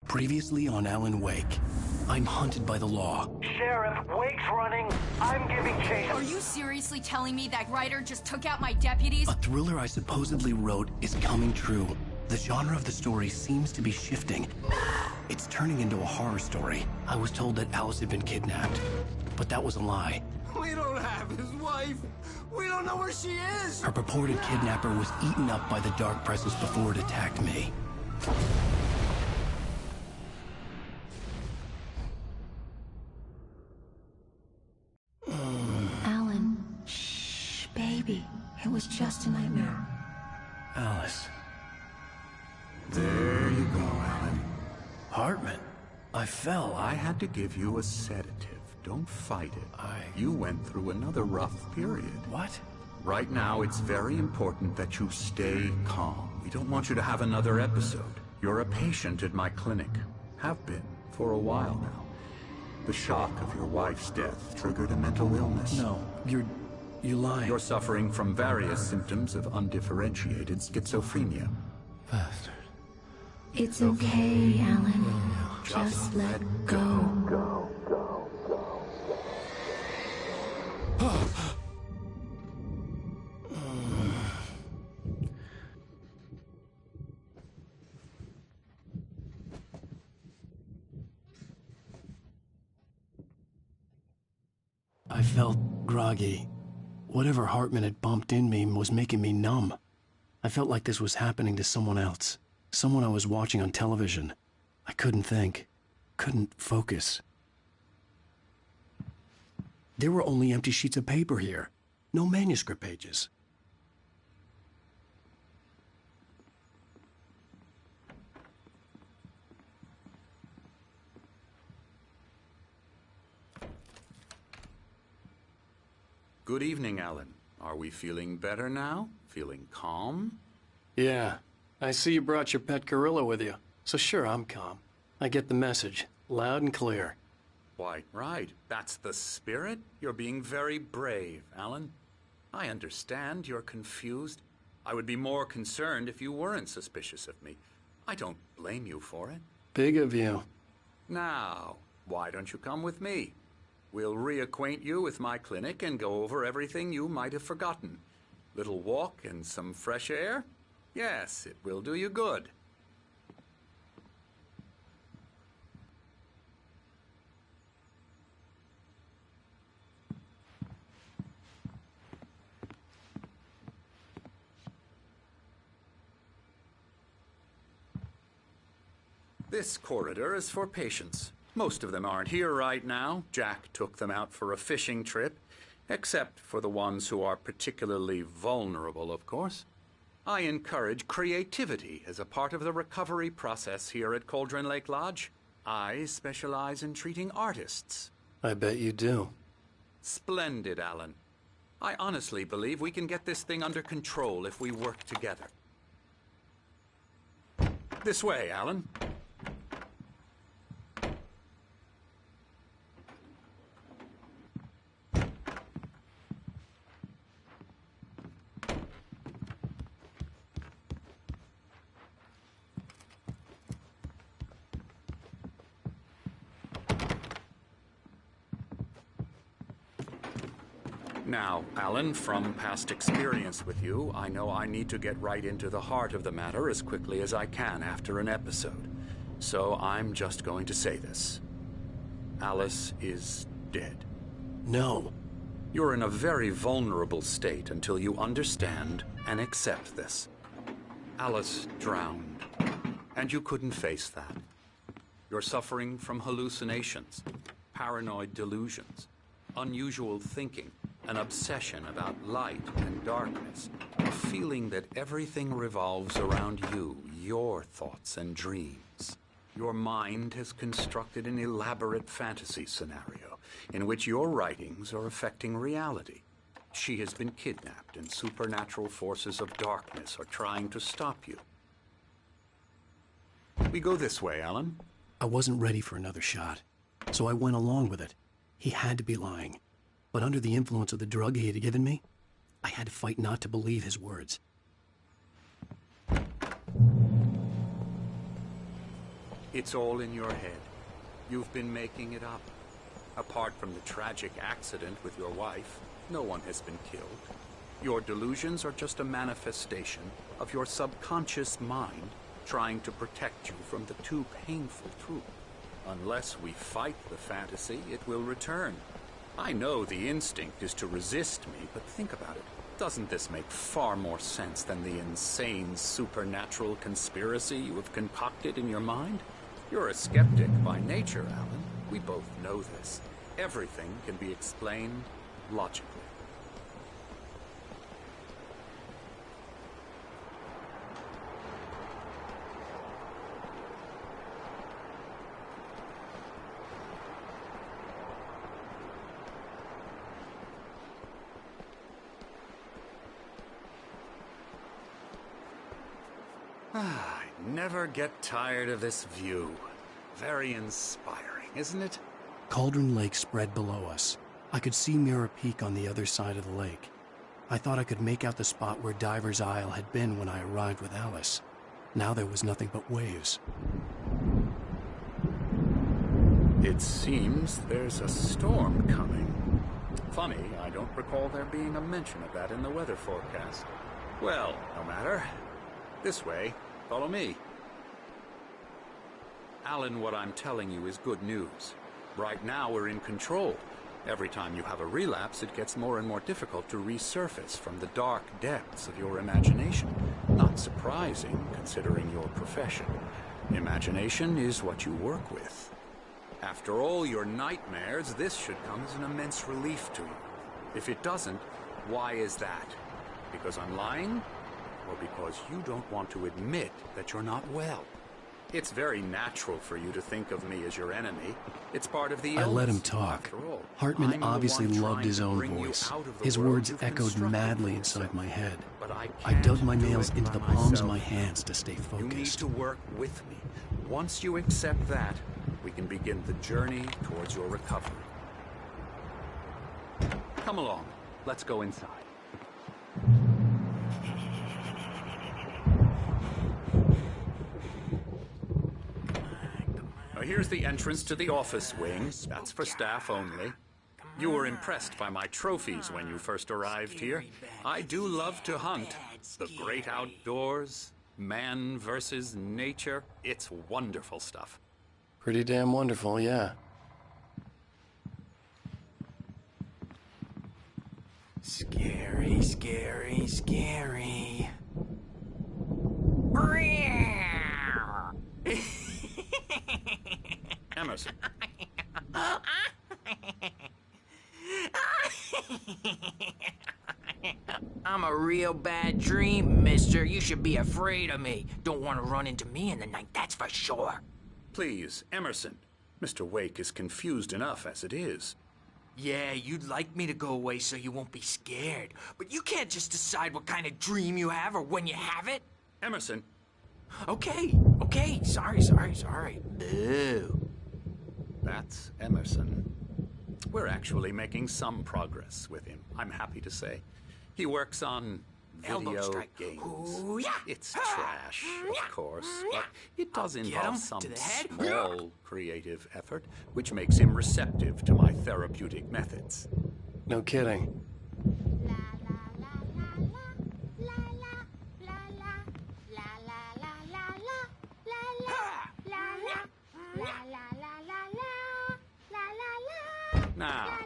Previously on Alan Wake, I'm hunted by the law. Sheriff, Wake's running. I'm giving chase. Are you seriously telling me that writer just took out my deputies? A thriller I supposedly wrote is coming true. The genre of the story seems to be shifting. It's turning into a horror story. I was told that Alice had been kidnapped, but that was a lie. We don't have his wife. We don't know where she is. Her purported kidnapper was eaten up by the dark presence before it attacked me. Alan, shh, baby. It was just a nightmare. Alice. There you go, Alan. Hartman. I fell. I had to give you a sedative. Don't fight it. You went through another rough period. What? Right now, it's very important that you stay calm. We don't want you to have another episode. You're a patient at my clinic. Have been for a while now. The shock of your wife's death triggered a mental illness. No, you're lying. You're suffering from various symptoms of undifferentiated schizophrenia. Bastard. It's okay, Alan. Just let go. I felt groggy. Whatever Hartman had bumped in me was making me numb. I felt like this was happening to someone else. Someone I was watching on television. I couldn't think. Couldn't focus. There were only empty sheets of paper here. No manuscript pages. Good evening, Alan. Are we feeling better now? Feeling calm? Yeah. I see you brought your pet gorilla with you. So sure, I'm calm. I get the message. Loud and clear. Quite right. That's the spirit. You're being very brave, Alan. I understand you're confused. I would be more concerned if you weren't suspicious of me. I don't blame you for it. Big of you. Now, why don't you come with me? We'll reacquaint you with my clinic and go over everything you might have forgotten. Little walk and some fresh air? Yes, it will do you good. This corridor is for patients. Most of them aren't here right now. Jack took them out for a fishing trip, except for the ones who are particularly vulnerable, of course. I encourage creativity as a part of the recovery process here at Cauldron Lake Lodge. I specialize in treating artists. I bet you do. Splendid, Alan. I honestly believe we can get this thing under control if we work together. This way, Alan. Now, Alan, from past experience with you, I know I need to get right into the heart of the matter as quickly as I can after an episode. So I'm just going to say this. Alice is dead. No. You're in a very vulnerable state until you understand and accept this. Alice drowned, and you couldn't face that. You're suffering from hallucinations, paranoid delusions, unusual thinking, an obsession about light and darkness, a feeling that everything revolves around you, your thoughts and dreams. Your mind has constructed an elaborate fantasy scenario in which your writings are affecting reality. She has been kidnapped and supernatural forces of darkness are trying to stop you. We go this way, Alan. I wasn't ready for another shot, so I went along with it. He had to be lying. But under the influence of the drug he had given me, I had to fight not to believe his words. It's all in your head. You've been making it up. Apart from the tragic accident with your wife, no one has been killed. Your delusions are just a manifestation of your subconscious mind trying to protect you from the too painful truth. Unless we fight the fantasy, it will return. I know the instinct is to resist me, but think about it. Doesn't this make far more sense than the insane supernatural conspiracy you have concocted in your mind? You're a skeptic by nature, Alan. We both know this. Everything can be explained logically. I never get tired of this view. Very inspiring, isn't it? Cauldron Lake spread below us. I could see Mirror Peak on the other side of the lake. I thought I could make out the spot where Diver's Isle had been when I arrived with Alice. Now there was nothing but waves. It seems there's a storm coming. Funny, I don't recall there being a mention of that in the weather forecast. Well, no matter. This way. Follow me. Alan, what I'm telling you is good news. Right now we're in control. Every time you have a relapse, it gets more and more difficult to resurface from the dark depths of your imagination. Not surprising, considering your profession. Imagination is what you work with. After all your nightmares, this should come as an immense relief to you. If it doesn't, why is that? Because I'm lying? Or because you don't want to admit that you're not well? It's very natural for you to think of me as your enemy. It's part of the illness. I let him talk. Hartman obviously loved his own voice. His words echoed madly inside my head. I dug my nails into the palms of my hands to stay focused. You need to work with me. Once you accept that, we can begin the journey towards your recovery. Come along. Let's go inside. Here's the entrance to the office wing. That's for staff only. You were impressed by my trophies when you first arrived here. I do love to hunt. The great outdoors, man versus nature. It's wonderful stuff. Pretty damn wonderful, yeah. Scary, scary, scary. Emerson. I'm a real bad dream, mister. You should be afraid of me. Don't want to run into me in the night, that's for sure. Please, Emerson. Mr. Wake is confused enough as it is. Yeah, you'd like me to go away so you won't be scared. But you can't just decide what kind of dream you have or when you have it. Emerson. Okay. Sorry. Boo. That's Emerson. We're actually making some progress with him, I'm happy to say. He works on video games. Ooh, yeah. It's trash, of course, but it does involve some small creative effort, which makes him receptive to my therapeutic methods. No kidding. Now,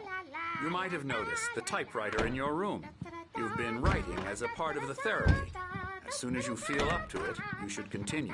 you might have noticed the typewriter in your room. You've been writing as a part of the therapy. As soon as you feel up to it, you should continue.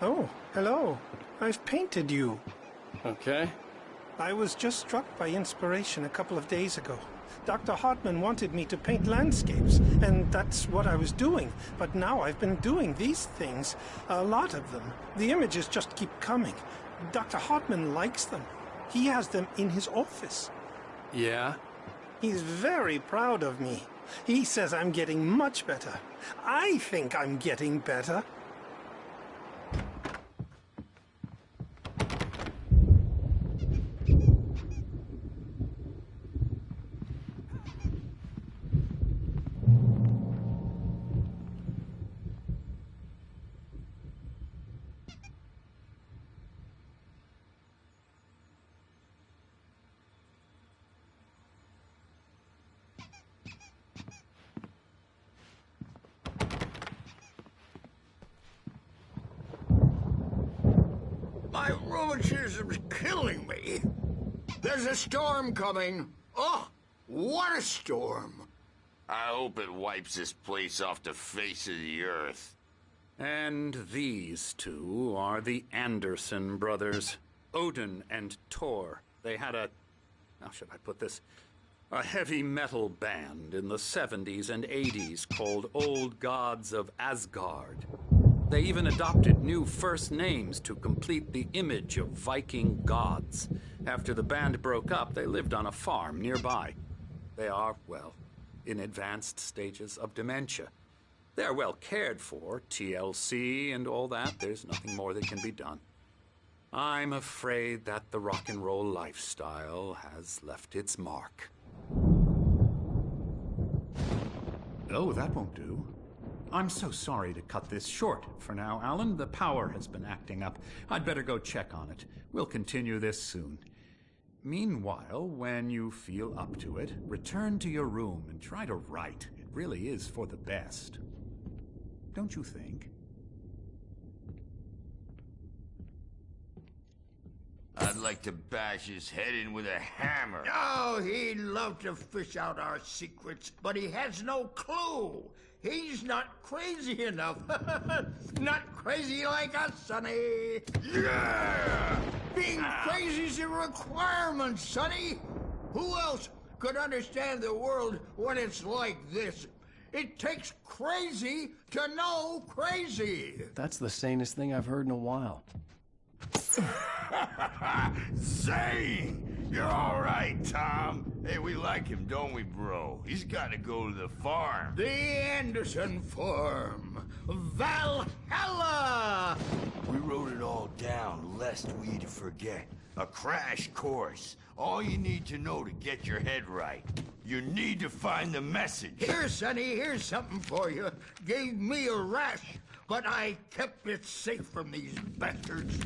Oh, hello. I've painted you. Okay. I was just struck by inspiration a couple of days ago. Dr. Hartman wanted me to paint landscapes, and that's what I was doing. But now I've been doing these things, a lot of them. The images just keep coming. Dr. Hartman likes them. He has them in his office. Yeah? He's very proud of me. He says I'm getting much better. I think I'm getting better. My rheumatism's killing me. There's a storm coming. Oh, what a storm. I hope it wipes this place off the face of the earth. And these two are the Anderson brothers, Odin and Thor. They had how should I put this? A heavy metal band in the 70s and 80s called Old Gods of Asgard. They even adopted new first names to complete the image of Viking gods. After the band broke up, they lived on a farm nearby. They are, well, in advanced stages of dementia. They're well cared for, TLC and all that. There's nothing more that can be done. I'm afraid that the rock and roll lifestyle has left its mark. Oh, that won't do. I'm so sorry to cut this short for now, Alan. The power has been acting up. I'd better go check on it. We'll continue this soon. Meanwhile, when you feel up to it, return to your room and try to write. It really is for the best. Don't you think? I'd like to bash his head in with a hammer. Oh, he'd love to fish out our secrets, but he has no clue. He's not crazy enough. Not crazy like us, Sonny. Yeah! Being crazy's a requirement, Sonny. Who else could understand the world when it's like this? It takes crazy to know crazy. That's the sanest thing I've heard in a while. Zane! You're all right, Tom. Hey, we like him, don't we, bro? He's got to go to the farm. The Anderson farm. Valhalla! We wrote it all down, lest we forget. A crash course. All you need to know to get your head right. You need to find the message. Here, Sonny, here's something for you. Gave me a rash, but I kept it safe from these bastards.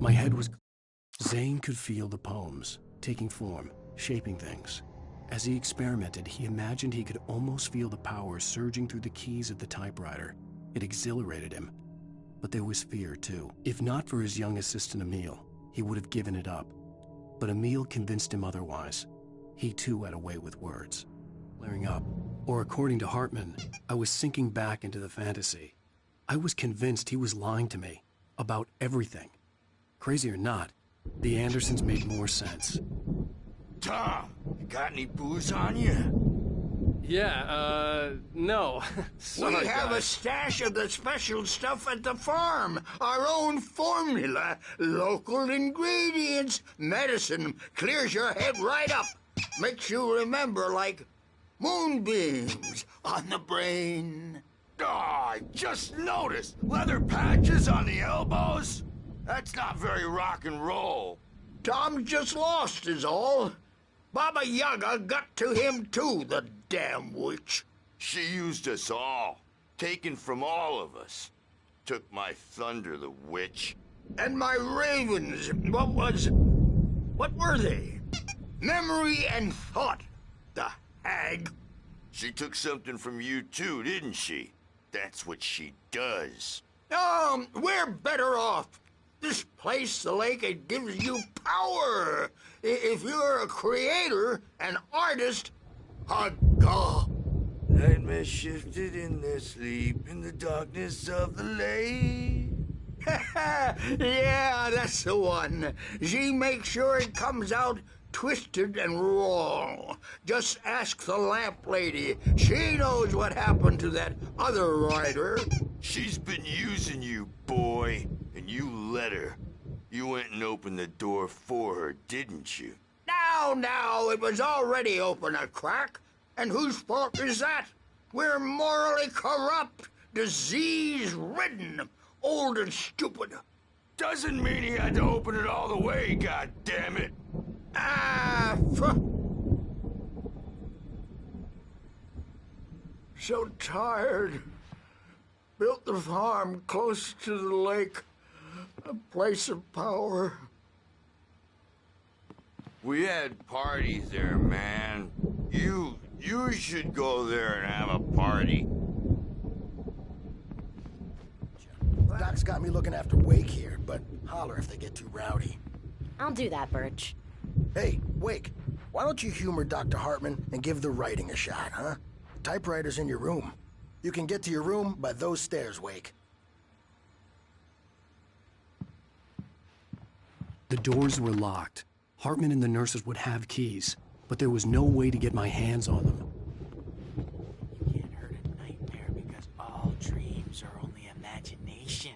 My head was... Zane could feel the poems, taking form, shaping things. As he experimented, he imagined he could almost feel the power surging through the keys of the typewriter. It exhilarated him. But there was fear, too. If not for his young assistant, Emil, he would have given it up. But Emil convinced him otherwise. He, too, had a way with words. Flaring up. Or according to Hartman, I was sinking back into the fantasy. I was convinced he was lying to me. About everything. Crazy or not, the Andersons made more sense. Tom, you got any booze on you? Yeah, no. Sorry, we have guys. a stash of the special stuff at the farm. Our own formula. Local ingredients. Medicine clears your head right up. Makes you remember like moonbeams on the brain. Oh, I just noticed. Leather patches on the elbows? That's not very rock and roll. Tom just lost is all. Baba Yaga got to him too, the damn witch. She used us all. Taken from all of us. Took my thunder, the witch. And my ravens, what were they? Memory and thought, the hag. She took something from you too, didn't she? That's what she does. We're better off. This place, the lake, it gives you power. If you're a creator, an artist, a god. Nightmares shifted in their sleep in the darkness of the lake. Yeah, that's the one. She makes sure it comes out twisted and wrong. Just ask the lamp lady. She knows what happened to that other rider. She's been using you, boy, and you let her. You went and opened the door for her, didn't you? Now, it was already open a crack. And whose fault is that? We're morally corrupt, disease-ridden, old and stupid. Doesn't mean he had to open it all the way, goddammit. So tired. Built the farm close to the lake. A place of power. We had parties there, man. You should go there and have a party. Doc's got me looking after Wake here, but holler if they get too rowdy. I'll do that, Birch. Hey, Wake, why don't you humor Dr. Hartman and give the writing a shot, huh? Typewriter's in your room. You can get to your room by those stairs, Wake. The doors were locked. Hartman and the nurses would have keys, but there was no way to get my hands on them. You can't hurt a nightmare because all dreams are only imagination.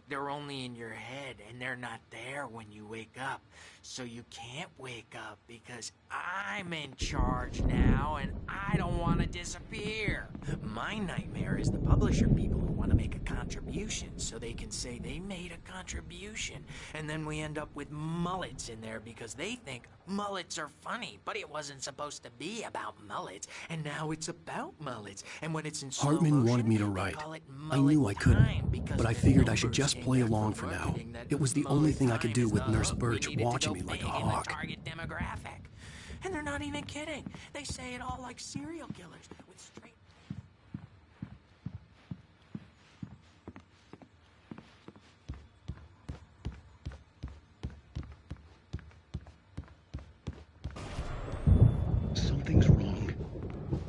They're only in your head, and they're not there when you wake up. So you can't wake up because I'm in charge now, and I don't want to disappear. My nightmare is the publisher people who want to make a contribution so they can say they made a contribution. And then we end up with mullets in there because they think mullets are funny, but it wasn't supposed to be about mullets, and now it's about mullets. And when it's in slow Hartman motion, wanted me to they write. call it I knew I couldn't, because but I the figured I should numbers just in play there along for now. marketing that It was the mullet only thing I could time do is with the Nurse hook we Birch needed to watching go me like a big in the hawk. target demographic. And they're not even kidding. They say it all like serial killers with straight... Something's wrong.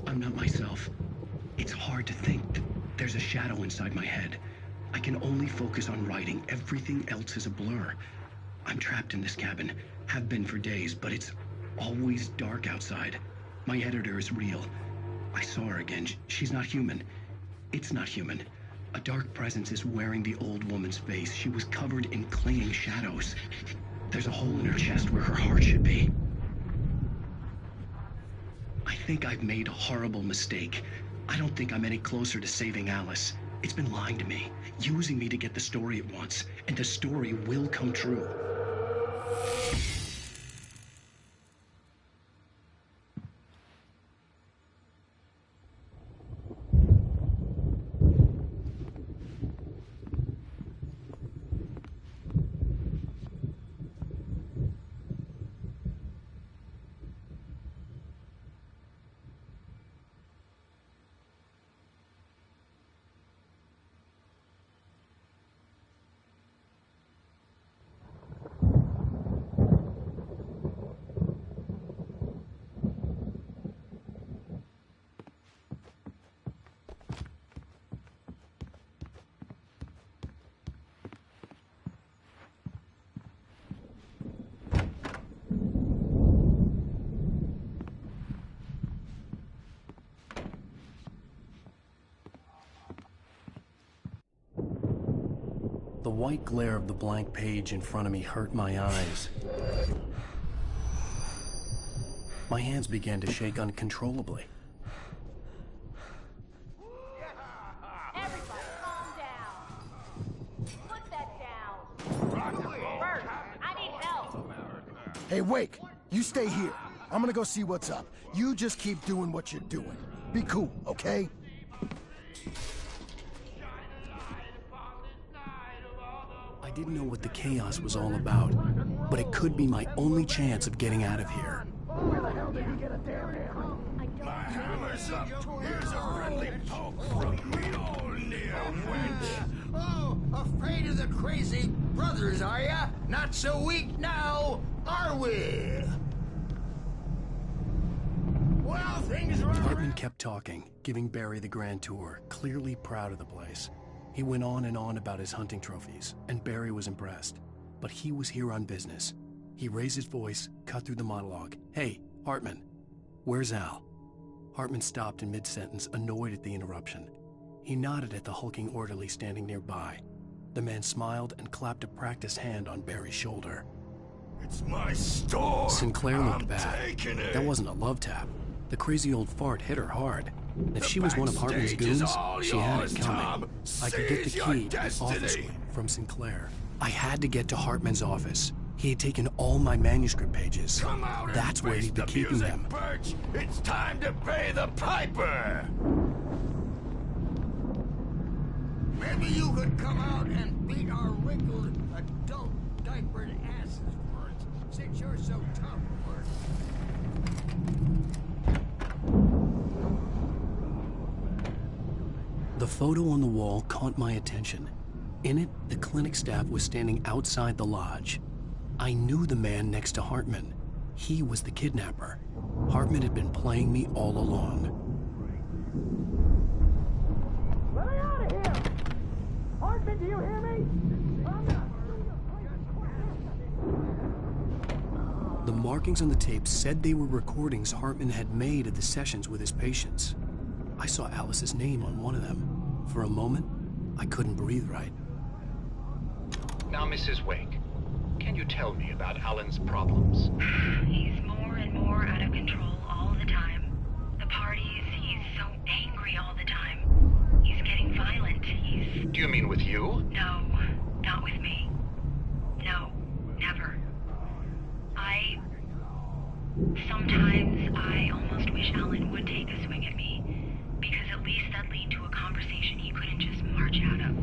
I'm not myself. It's hard to think. There's a shadow inside my head. I can only focus on writing. Everything else is a blur. I'm trapped in this cabin. Have been for days, but it's always dark outside. My editor is real. I saw her again. She's not human. It's not human. A dark presence is wearing the old woman's face. She was covered in clinging shadows. There's a hole in her chest where her heart should be. I think I've made a horrible mistake. I don't think I'm any closer to saving Alice. It's been lying to me, using me to get the story it wants, and the story will come true. The white glare of the blank page in front of me hurt my eyes. My hands began to shake uncontrollably. Everybody, calm down. Put that down. Bert, I need help. Hey, Wake, you stay here. I'm gonna go see what's up. You just keep doing what you're doing. Be cool, okay? I didn't know what the chaos was all about, but it could be my only chance of getting out of here. Where the hell did he get a damn hammer? My hammer's up. Here's a friendly poke from me, old near-wench. Oh, afraid of the crazy brothers, are ya? Not so weak now, are we? Well, things are... Hartman kept talking, giving Barry the grand tour, clearly proud of the place. He went on and on about his hunting trophies, and Barry was impressed. But he was here on business. He raised his voice, cut through the monologue. "Hey, Hartman, where's Al?" Hartman stopped in mid-sentence, annoyed at the interruption. He nodded at the hulking orderly standing nearby. The man smiled and clapped a practiced hand on Barry's shoulder. It's my store. Sinclair looked I'm bad. taking it. That wasn't a love tap. The crazy old fart hit her hard. If she was one of Hartman's backstage is goons, all she had yours, it coming. Tom. I could get the Seize your key to the office destiny. wing from Sinclair. I had to get to Hartman's office. He had taken all my manuscript pages. Come out and That's where face he'd be the keeping music, them. Birch. It's time to pay the piper. Maybe you could come out and beat our wrinkled, adult, diapered asses first, since you're so tough, Bert. The photo on the wall caught my attention. In it, the clinic staff was standing outside the lodge. I knew the man next to Hartman. He was the kidnapper. Hartman had been playing me all along. Let me out of here! Hartman, do you hear me? The markings on the tape said they were recordings Hartman had made at the sessions with his patients. I saw Alice's name on one of them. For a moment, I couldn't breathe right. Now, Mrs. Wake, can you tell me about Alan's problems? He's more and more out of control all the time. The parties, he's so angry all the time. He's getting violent. Do you mean with you? No, not with me. No, never. Sometimes I almost wish Alan would take a swing at me, because at least that'd lead to a conversation he couldn't just march out of.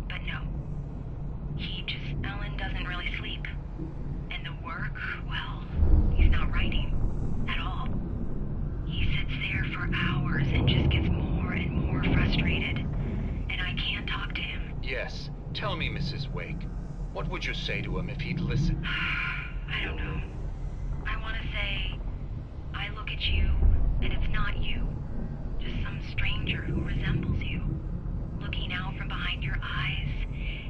But no. Alan doesn't really sleep. And the work, well, he's not writing at all. He sits there for hours and just gets more and more frustrated. And I can't talk to him. Yes. Tell me, Mrs. Wake, what would you say to him if he'd listen? I don't know. I want to say, I look at you, and it's not you. Just some stranger who resembles you. Looking out from behind your eyes.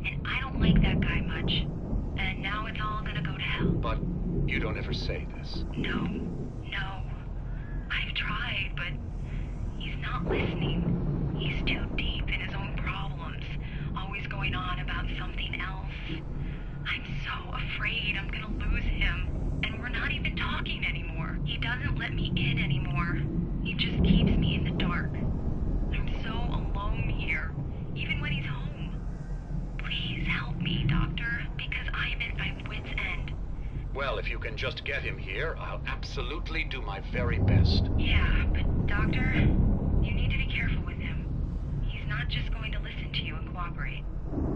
And I don't like that guy much. And now it's all gonna go to hell. But you don't ever say this. No. I've tried, but he's not listening. He's too deep in his own problems. Always going on about something else. I'm so afraid I'm gonna lose him. And we're not even talking anymore. He doesn't let me in anymore. He just keeps me in the dark. I'm so alone here, even when he's home. Please help me, Doctor, because I'm at my wit's end. Well, if you can just get him here, I'll absolutely do my very best. Yeah, but Doctor, you need to be careful with him. He's not just going to listen to you and cooperate.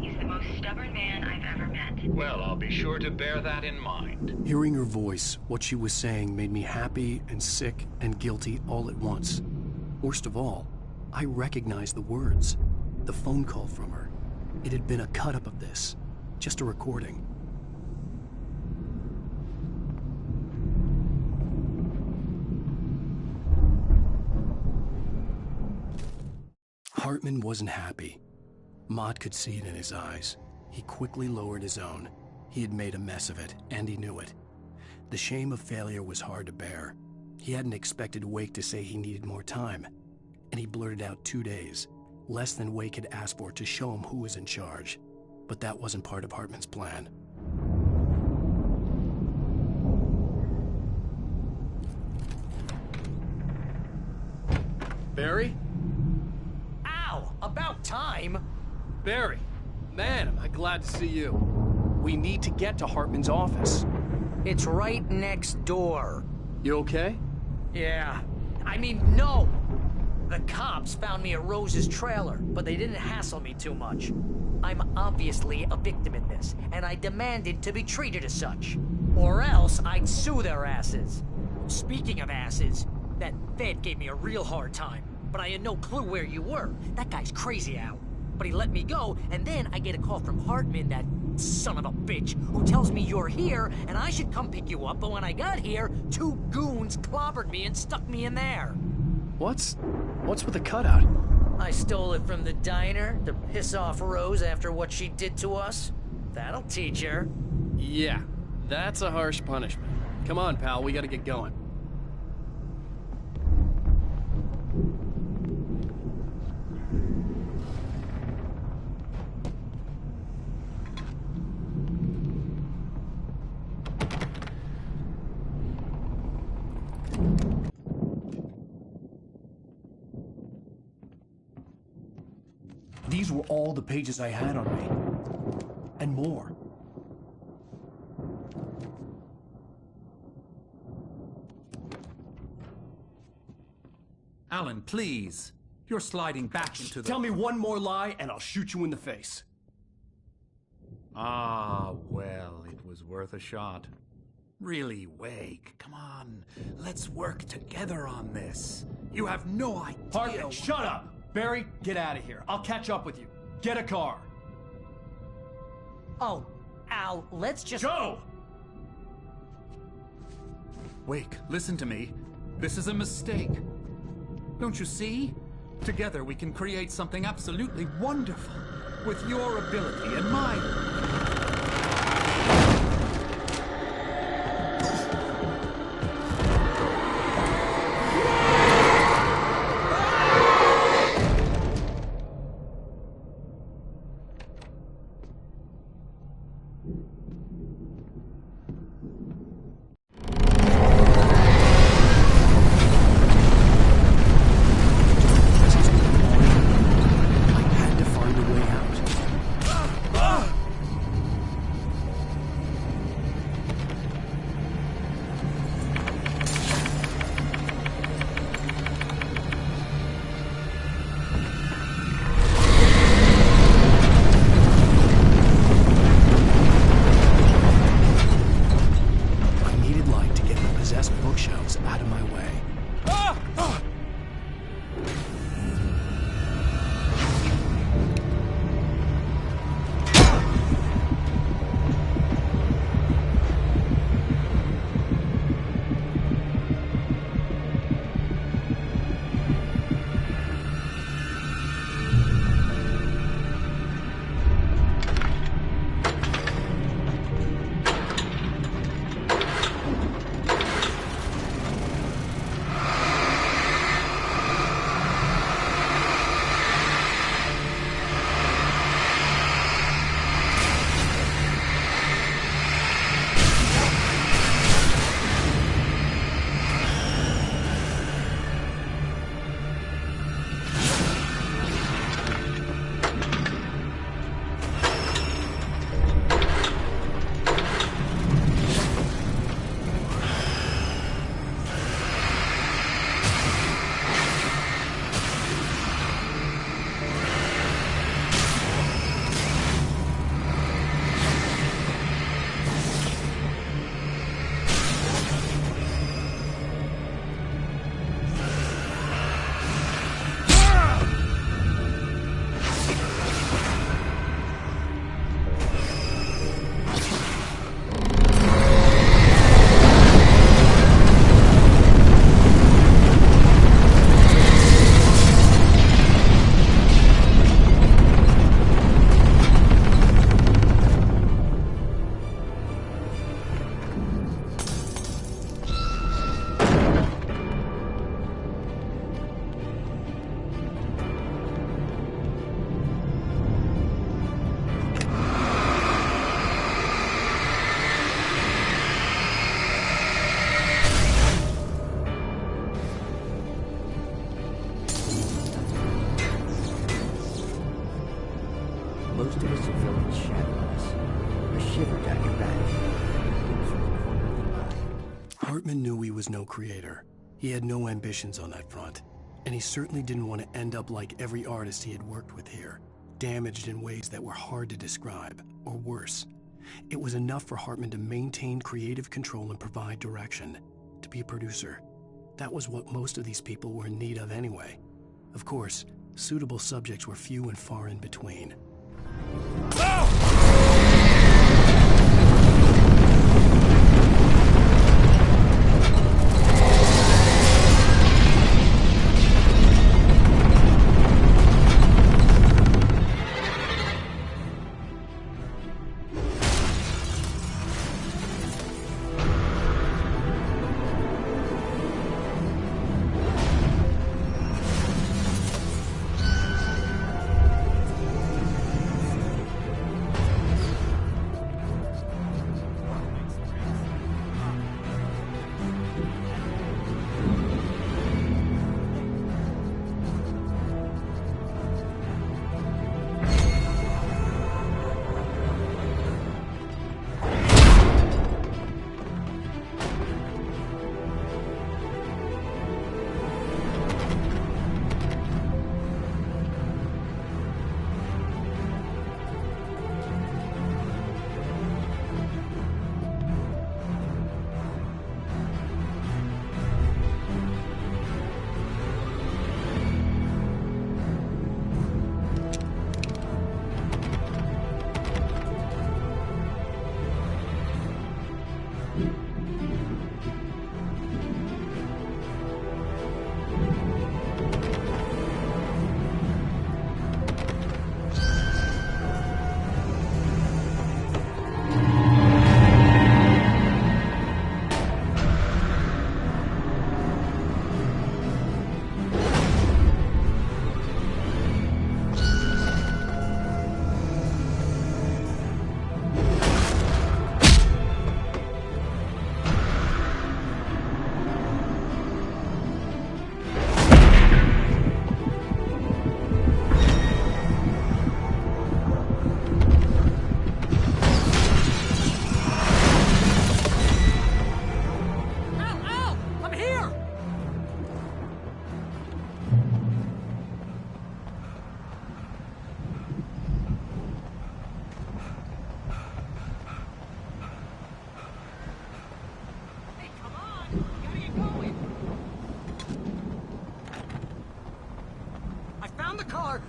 He's the most stubborn man I've ever met. Well, I'll be sure to bear that in mind. Hearing her voice, what she was saying made me happy and sick and guilty all at once. Worst of all, I recognized the words. The phone call from her. It had been a cut-up of this. Just a recording. Hartman wasn't happy. Mott could see it in his eyes. He quickly lowered his own. He had made a mess of it, and he knew it. The shame of failure was hard to bear. He hadn't expected Wake to say he needed more time, and he blurted out 2 days, less than Wake had asked for to show him who was in charge. But that wasn't part of Hartman's plan. Barry? Ow! About time! Barry, man, am I glad to see you. We need to get to Hartman's office. It's right next door. You okay? Yeah. I mean, no! The cops found me at Rose's trailer, but they didn't hassle me too much. I'm obviously a victim in this, and I demanded to be treated as such. Or else I'd sue their asses. Speaking of asses, that Fed gave me a real hard time, but I had no clue where you were. That guy's crazy out. But he let me go, and then I get a call from Hartman, that son of a bitch, who tells me you're here, and I should come pick you up, but when I got here, 2 goons clobbered me and stuck me in there. What's with the cutout? I stole it from the diner to piss off Rose after what she did to us? That'll teach her. Yeah, that's a harsh punishment. Come on, pal, we gotta get going. These were all the pages I had on me. And more. Alan, please. You're sliding back into the... Tell me one more lie and I'll shoot you in the face. Ah, well, it was worth a shot. Really, Wake, come on. Let's work together on this. You have no idea... Hartman, shut up! Barry, get out of here. I'll catch up with you. Get a car. Oh, Al, let's just... Go! Wake, listen to me. This is a mistake. Don't you see? Together we can create something absolutely wonderful. With your ability and mine. Most of the civilians shadowed us. A shiver down your back. From the corner of the eye. Hartman knew he was no creator. He had no ambitions on that front. And he certainly didn't want to end up like every artist he had worked with here, damaged in ways that were hard to describe, or worse. It was enough for Hartman to maintain creative control and provide direction, to be a producer. That was what most of these people were in need of anyway. Of course, suitable subjects were few and far in between.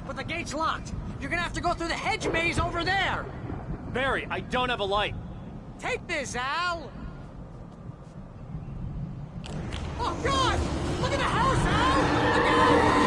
But the gate's locked. You're gonna have to go through the hedge maze over there. Barry, I don't have a light. Take this, Al. Oh, God! Look at the house, Al! Look out!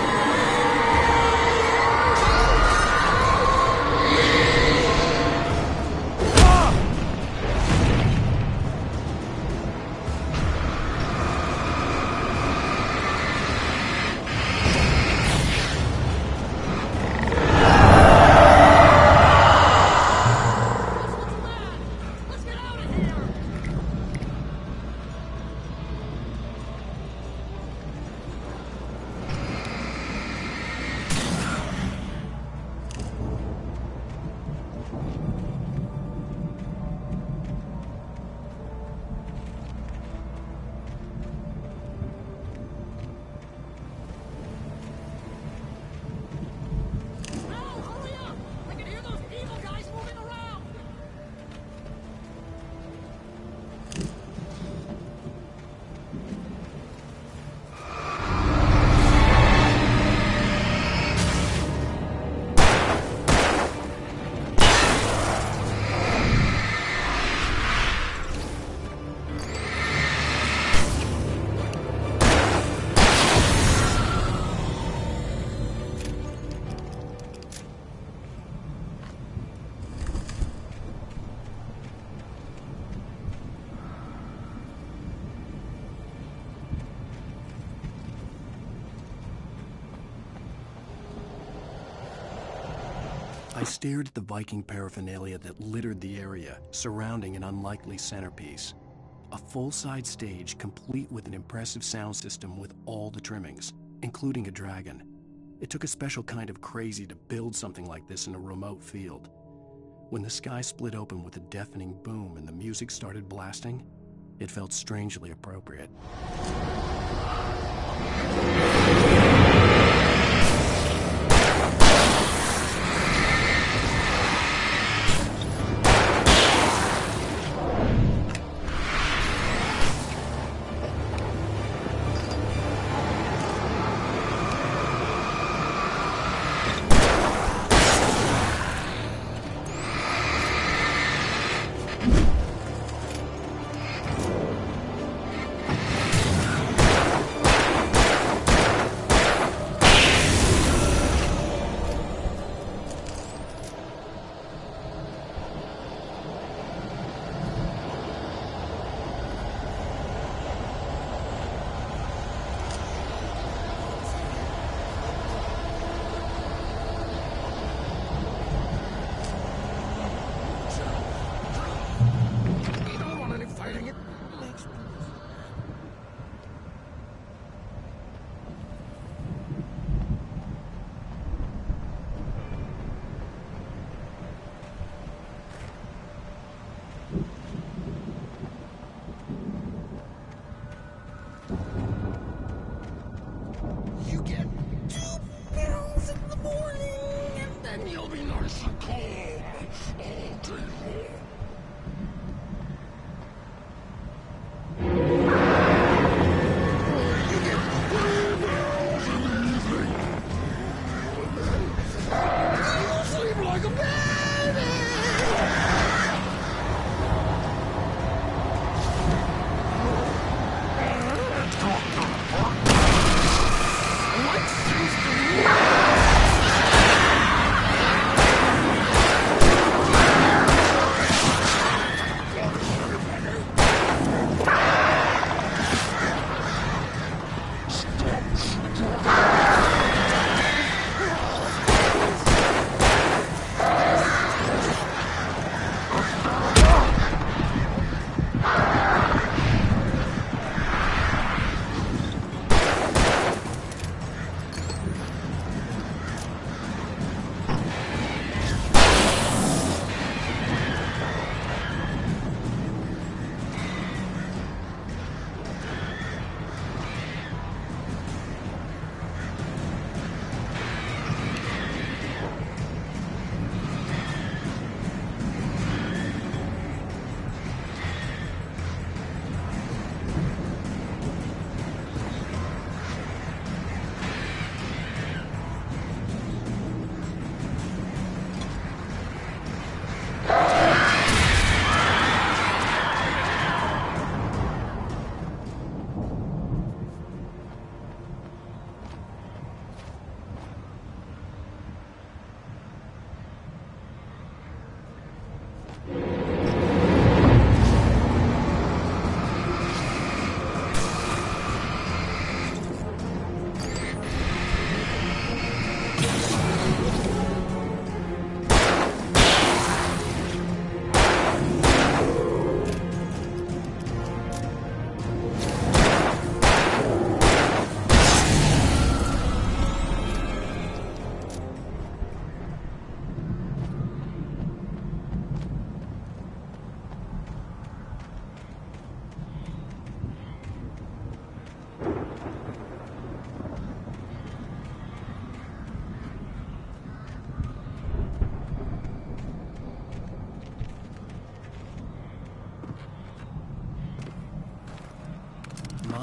I stared at the Viking paraphernalia that littered the area, surrounding an unlikely centerpiece. A full-size stage complete with an impressive sound system with all the trimmings, including a dragon. It took a special kind of crazy to build something like this in a remote field. When the sky split open with a deafening boom and the music started blasting, it felt strangely appropriate.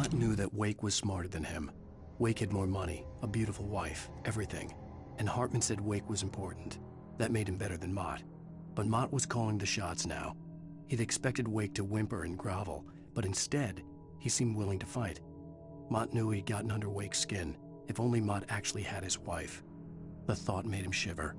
Mott knew that Wake was smarter than him. Wake had more money, a beautiful wife, everything. And Hartman said Wake was important. That made him better than Mott. But Mott was calling the shots now. He'd expected Wake to whimper and grovel, but instead, he seemed willing to fight. Mott knew he'd gotten under Wake's skin. If only Mott actually had his wife. The thought made him shiver.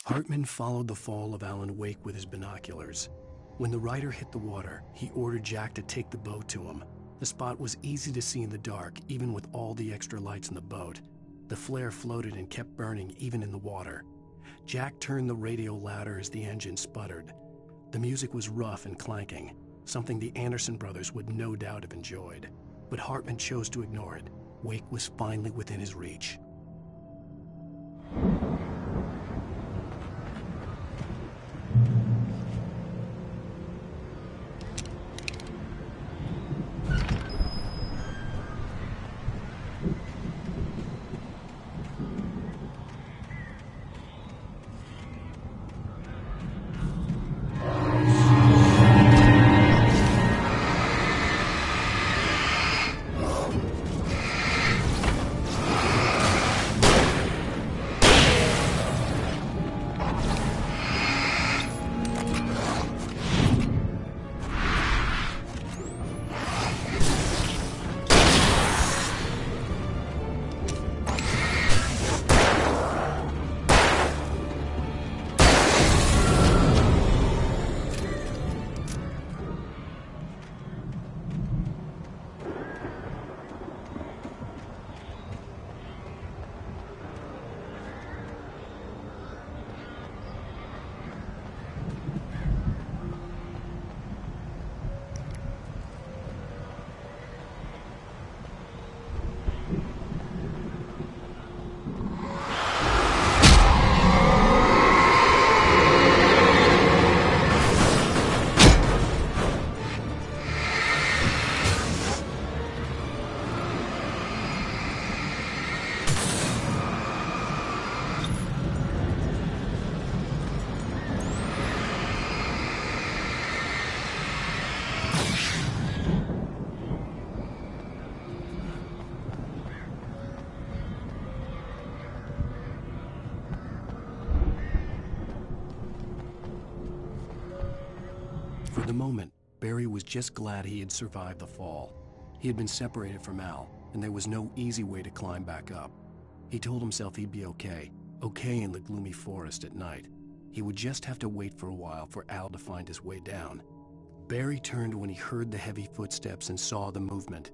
Hartman followed the fall of Alan Wake with his binoculars. When the rider hit the water, he ordered Jack to take the boat to him. The spot was easy to see in the dark, even with all the extra lights in the boat. The flare floated and kept burning even in the water. Jack turned the radio louder as the engine sputtered. The music was rough and clanking, something the Anderson brothers would no doubt have enjoyed. But Hartman chose to ignore it. Wake was finally within his reach. For the moment, Barry was just glad he had survived the fall. He had been separated from Al, and there was no easy way to climb back up. He told himself he'd be okay in the gloomy forest at night. He would just have to wait for a while for Al to find his way down. Barry turned when he heard the heavy footsteps and saw the movement.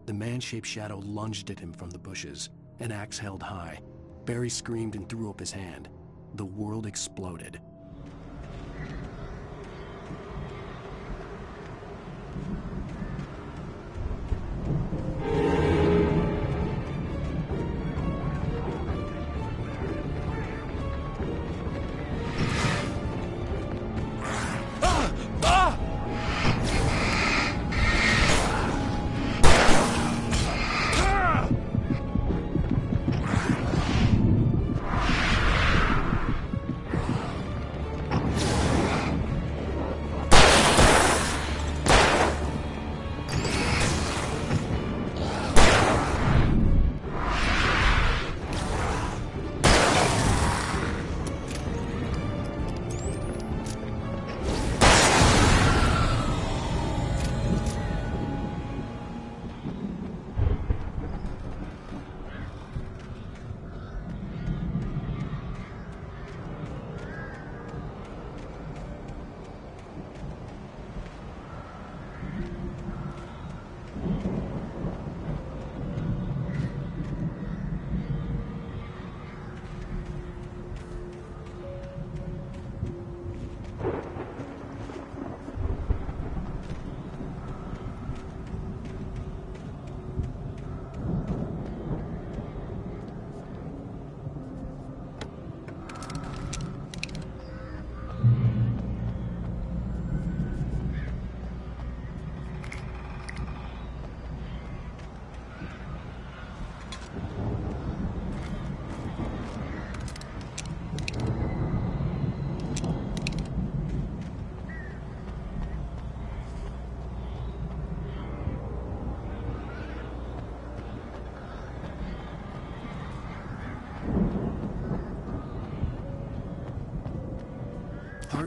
The man-shaped shadow lunged at him from the bushes, an axe held high. Barry screamed and threw up his hand. The world exploded.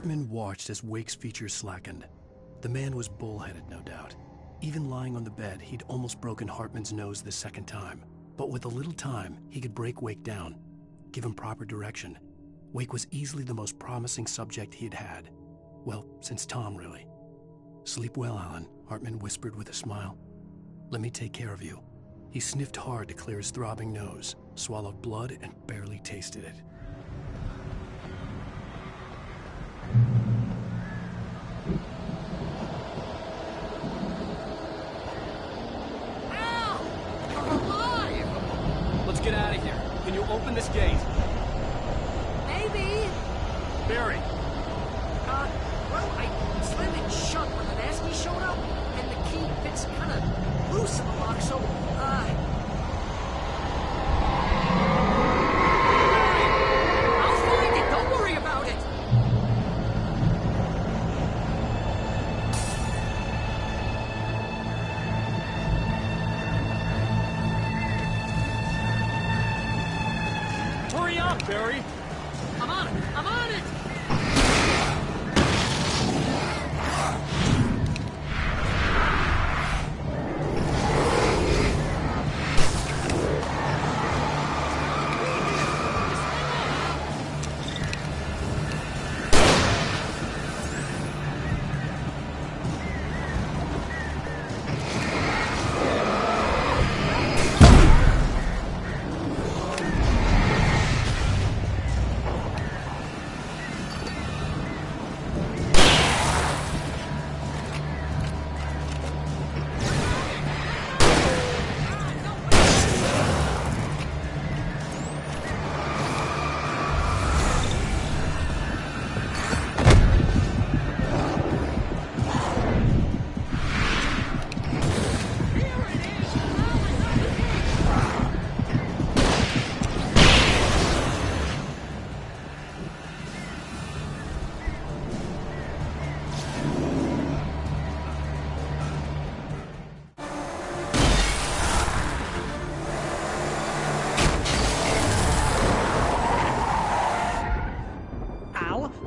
Hartman watched as Wake's features slackened. The man was bullheaded, no doubt. Even lying on the bed, he'd almost broken Hartman's nose the second time. But with a little time, he could break Wake down, give him proper direction. Wake was easily the most promising subject he'd had. Well, since Tom, really. Sleep well, Alan, Hartman whispered with a smile. Let me take care of you. He sniffed hard to clear his throbbing nose, swallowed blood, and barely tasted it. Al! You're alive! Let's get out of here. Can you open this gate? Maybe. Barry! Well, I slammed it shut when the nasty showed up, and the key fits kind of loose in the lock, so, I'll find it, don't worry about it! Hurry up, Barry! I'm on it! I'm on it!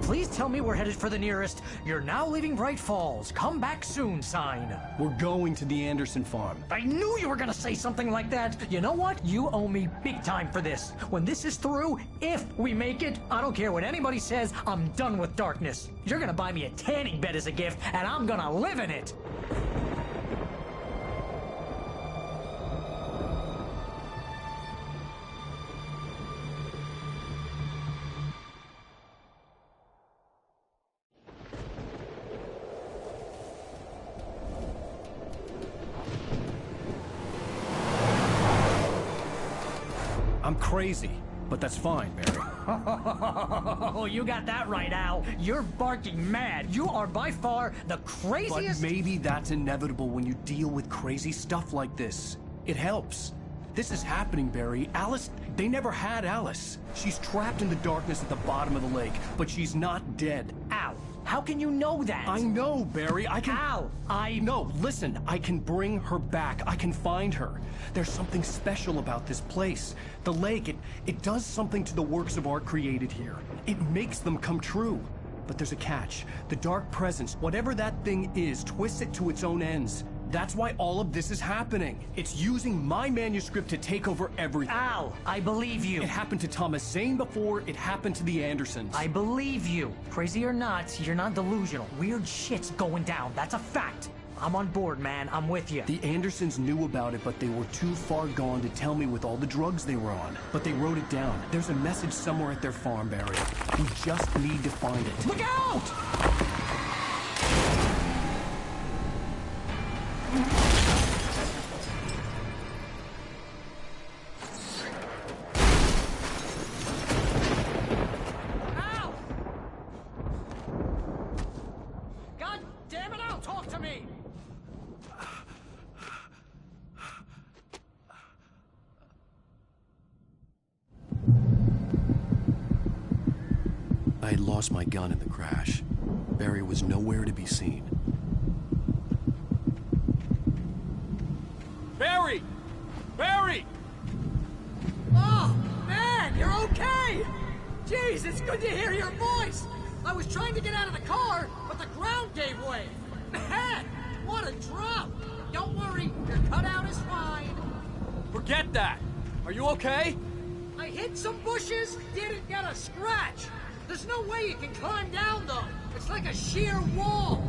Please tell me we're headed for the nearest "You're now leaving Bright Falls. Come back soon" sign. We're going to the Anderson farm. I knew you were gonna say something like that. You know what? You owe me big time for this. When this is through, if we make it, I don't care what anybody says, I'm done with darkness. You're gonna buy me a tanning bed as a gift, and I'm gonna live in it. I'm crazy, but that's fine, Barry. Oh, you got that right, Al. You're barking mad. You are by far the craziest... But maybe that's inevitable when you deal with crazy stuff like this. It helps. This is happening, Barry. Alice, they never had Alice. She's trapped in the darkness at the bottom of the lake, but she's not dead. Al, how can you know that? I know, Barry. I can... Al, No, listen. I can bring her back. I can find her. There's something special about this place. The lake, it does something to the works of art created here. It makes them come true. But there's a catch. The dark presence, whatever that thing is, twists it to its own ends. That's why all of this is happening. It's using my manuscript to take over everything. Al, I believe you. It happened to Thomas Zane before, it happened to the Andersons. I believe you. Crazy or not, you're not delusional. Weird shit's going down. That's a fact. I'm on board, man. I'm with you. The Andersons knew about it, but they were too far gone to tell me with all the drugs they were on. But they wrote it down. There's a message somewhere at their farm, Barry. We just need to find it. Look out! Al! God damn it, Al, talk to me! I had lost my gun in the crash. Barry was nowhere to be seen. Barry! Barry! Oh, man, you're okay! Jeez, it's good to hear your voice! I was trying to get out of the car, but the ground gave way. Man, what a drop! Don't worry, your cutout is fine. Forget that. Are you okay? I hit some bushes, didn't get a scratch. There's no way you can climb down, though. It's like a sheer wall.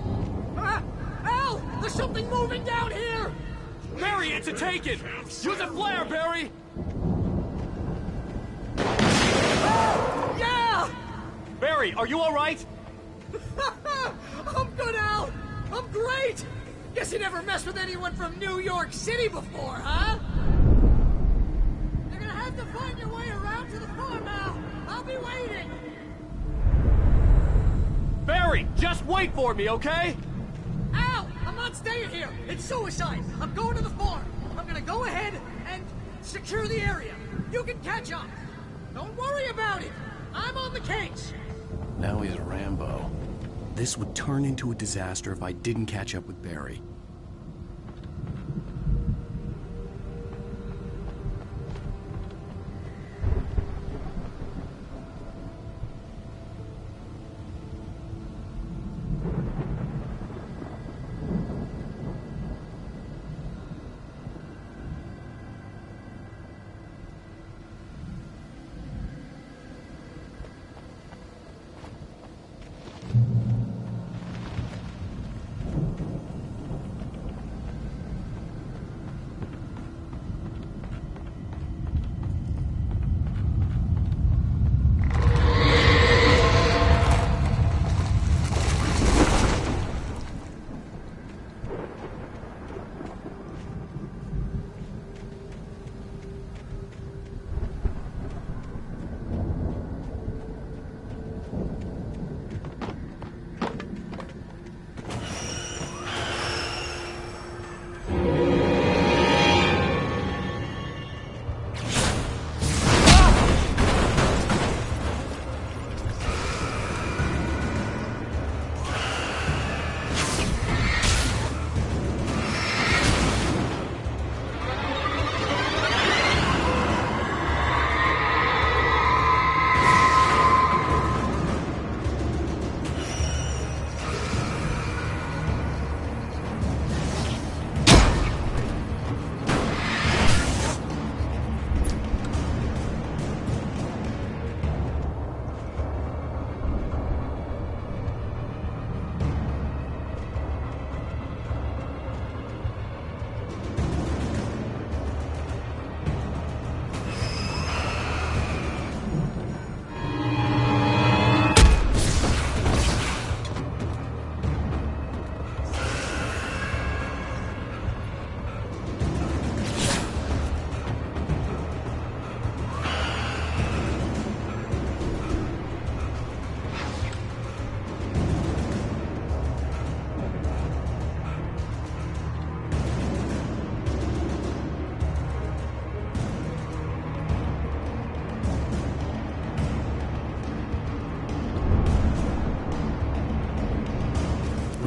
Ah! Al! There's something moving down here! Barry, it's a taken! Use a flare, Barry! Yeah! Barry, are you alright? I'm good, Al! I'm great! Guess you never messed with anyone from New York City before, huh? You're gonna have to find your way around to the farm, Al. I'll be waiting! Barry, just wait for me, okay? Al! I'm not staying here! It's suicide! I'm going to the farm! I'm gonna go ahead and secure the area. You can catch up! Don't worry about it! I'm on the case! Now he's Rambo. This would turn into a disaster if I didn't catch up with Barry.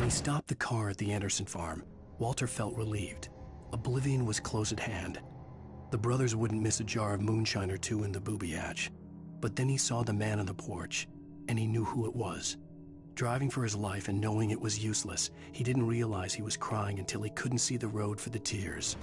Stopped the car at the Anderson farm. Walter felt relieved. Oblivion was close at hand. The brothers wouldn't miss a jar of moonshine or two in the booby hatch. But then he saw the man on the porch, and he knew who it was. Driving for his life and knowing it was useless, he didn't realize he was crying until he couldn't see the road for the tears.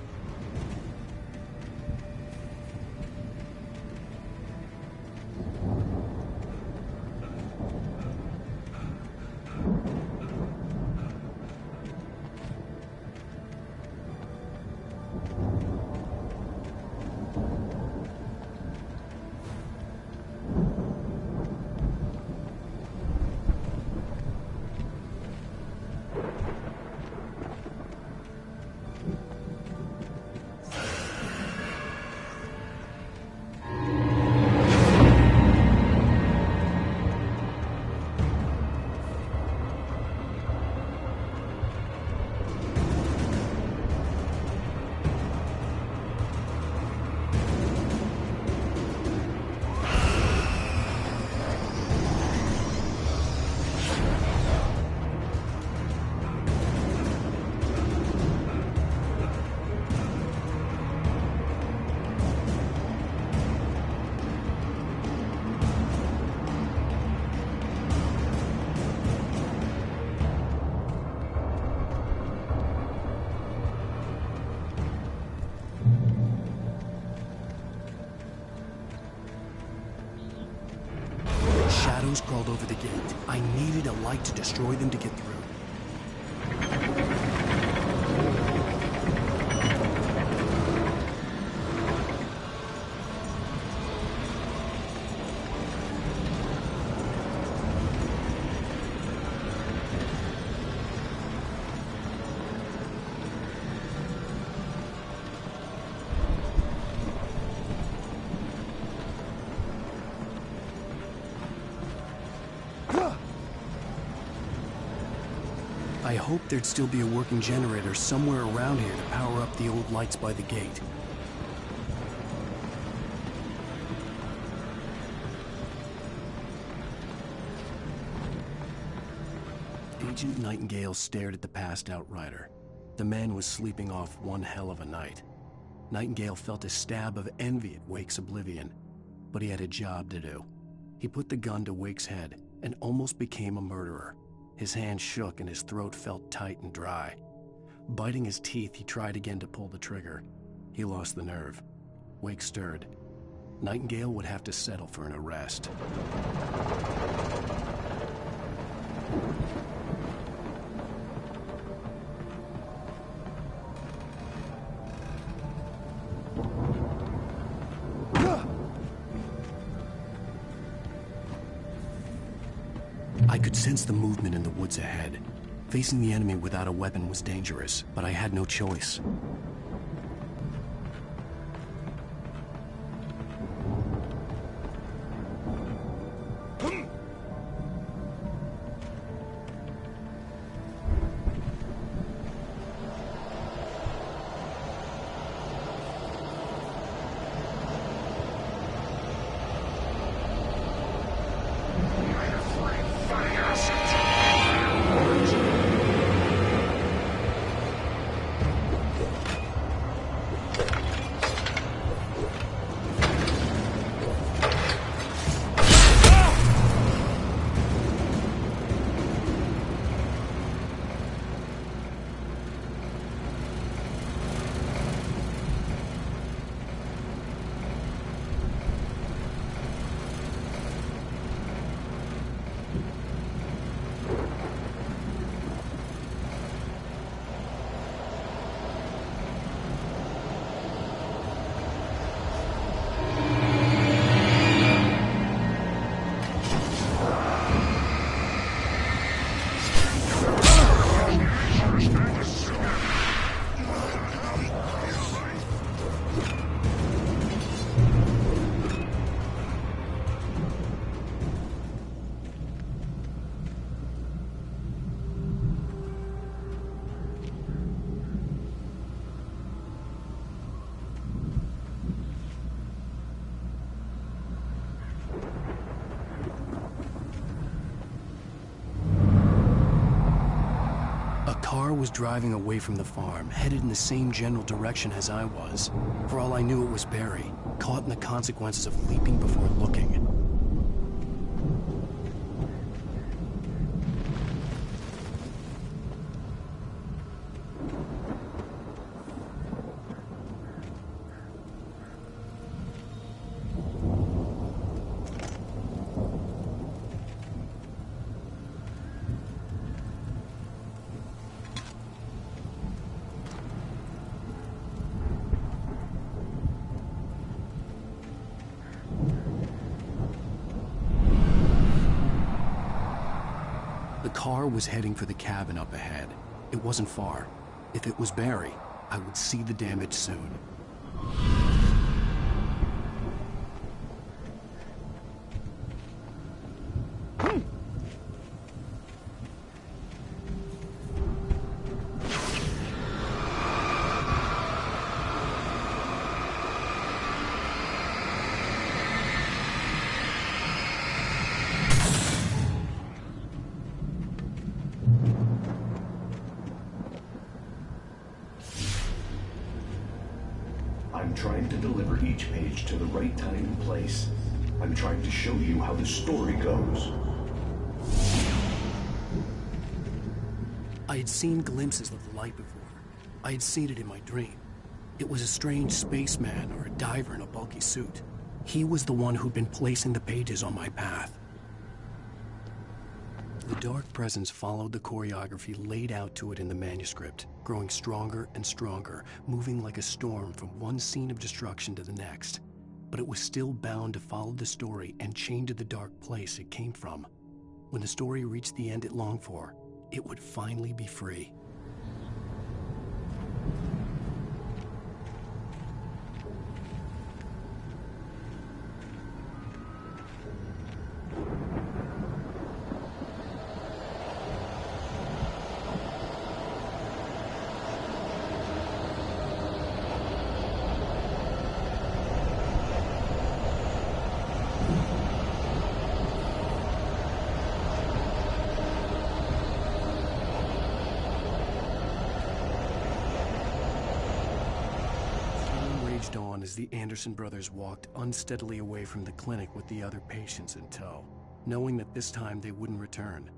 shadows crawled over the gate. I needed a light to destroy them to get through. I hoped there'd still be a working generator somewhere around here to power up the old lights by the gate. Agent Nightingale stared at the passed out rider. The man was sleeping off one hell of a night. Nightingale felt a stab of envy at Wake's oblivion, but he had a job to do. He put the gun to Wake's head and almost became a murderer. His hand shook and his throat felt tight and dry. Biting his teeth, he tried again to pull the trigger. He lost the nerve. Wake stirred. Nightingale would have to settle for an arrest. I could sense the movement in the woods ahead. Facing the enemy without a weapon was dangerous, but I had no choice. Was driving away from the farm, headed in the same general direction as I was. For all I knew, it was Barry, caught in the consequences of leaping before looking. The car was heading for the cabin up ahead. It wasn't far. If it was Barry, I would see the damage soon. I'm trying to deliver each page to the right time and place. I'm trying to show you how the story goes. I had seen glimpses of the light before. I had seen it in my dream. It was a strange spaceman or a diver in a bulky suit. He was the one who'd been placing the pages on my path. The dark presence followed the choreography laid out to it in the manuscript, growing stronger and stronger, moving like a storm from one scene of destruction to the next. But it was still bound to follow the story and chained to the dark place it came from. When the story reached the end it longed for, it would finally be free. On as the Anderson brothers walked unsteadily away from the clinic with the other patients in tow, knowing that this time they wouldn't return.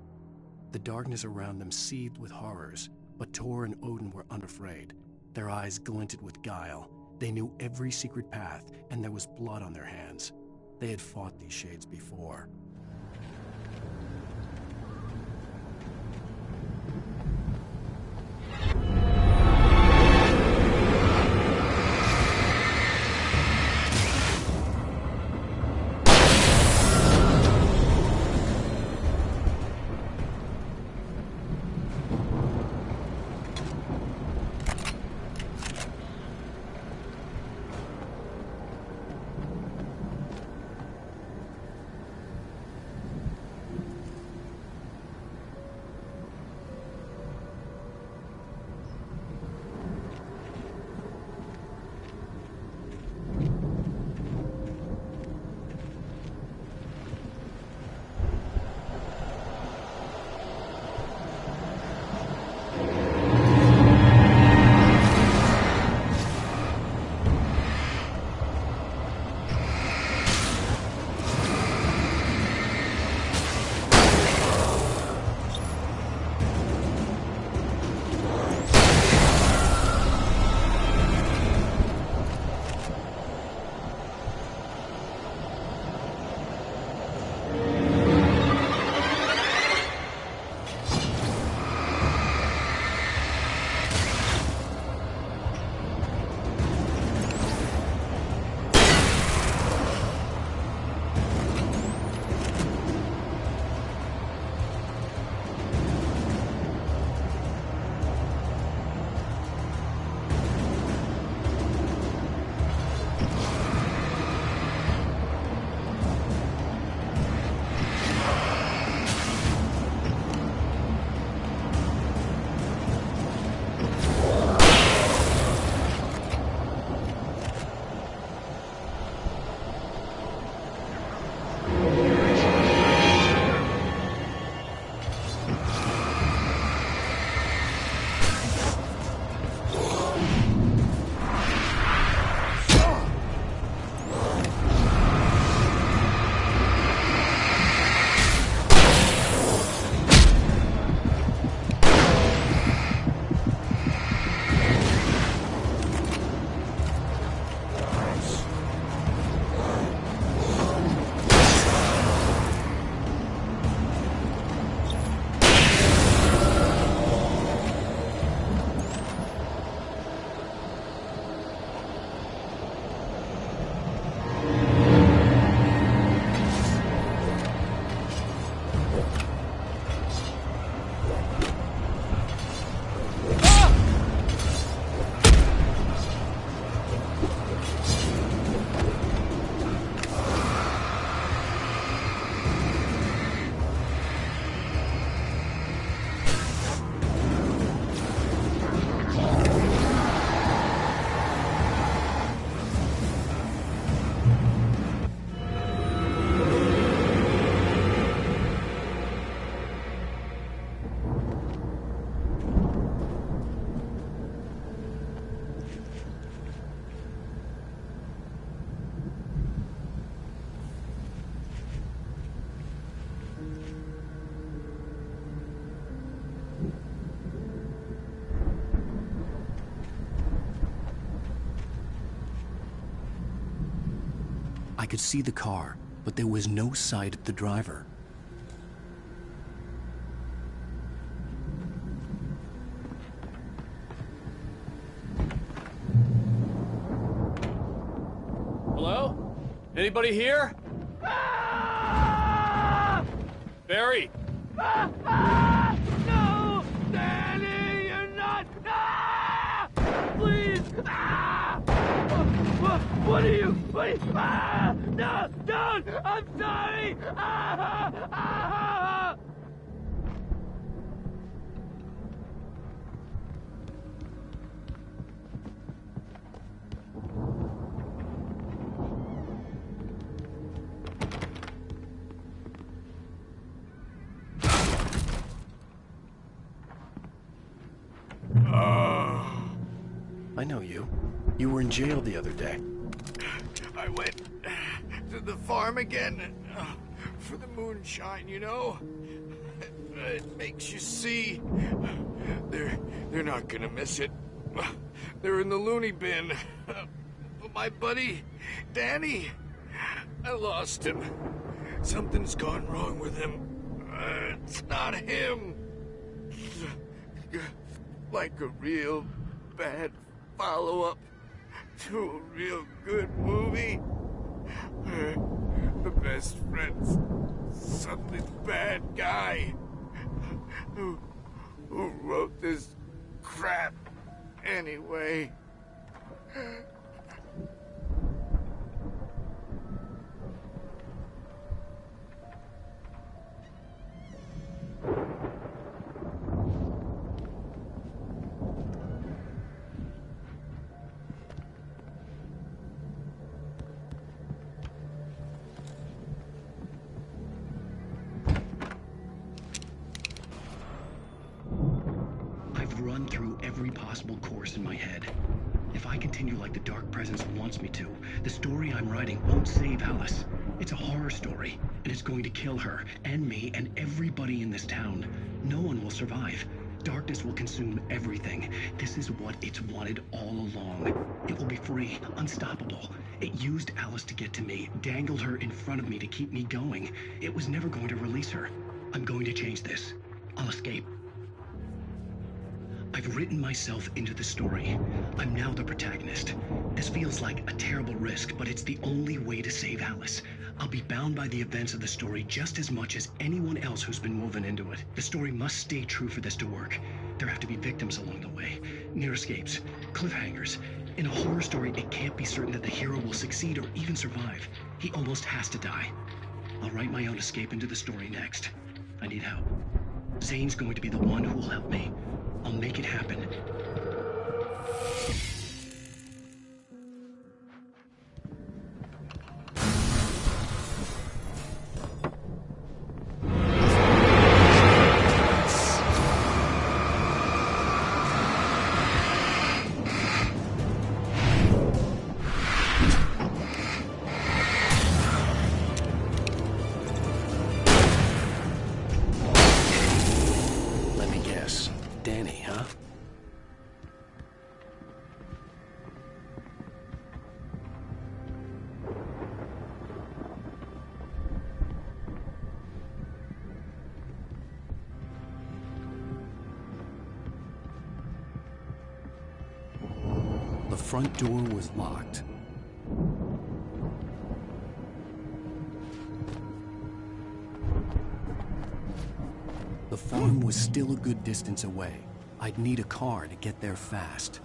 The darkness around them seethed with horrors, but Tor and Odin were unafraid. Their eyes glinted with guile. They knew every secret path, and there was blood on their hands. They had fought these shades before. I could see the car, but there was no sight of the driver. Anybody here? Barry! No! Danny, you're not! Please! What are you? No! Don't! I'm sorry! I know you. You were in jail the other day. I went to the farm again for the moonshine, you know? It makes you see. They're not gonna miss it. They're in the loony bin. But my buddy, Danny, I lost him. Something's gone wrong with him. It's not him. Like a real bad follow-up to a real good movie. The best friend's suddenly the bad guy. Who wrote this crap anyway? Run through every possible course in my head. If I continue like the Dark Presence wants me to, the story I'm writing won't save Alice. It's a horror story, and it's going to kill her, and me, and everybody in this town. No one will survive. Darkness will consume everything. This is what it's wanted all along. It will be free, unstoppable. It used Alice to get to me, dangled her in front of me to keep me going. It was never going to release her. I'm going to change this. I'll escape. I've written myself into the story. I'm now the protagonist. This feels like a terrible risk, but it's the only way to save Alice. I'll be bound by the events of the story just as much as anyone else who's been woven into it. The story must stay true for this to work. There have to be victims along the way, near escapes, cliffhangers. In a horror story, it can't be certain that the hero will succeed or even survive. He almost has to die. I'll write my own escape into the story next. I need help. Zane's going to be the one who will help me. I'll make it happen. Danny, huh? The front door was locked. The farm was still a good distance away. I'd need a car to get there fast.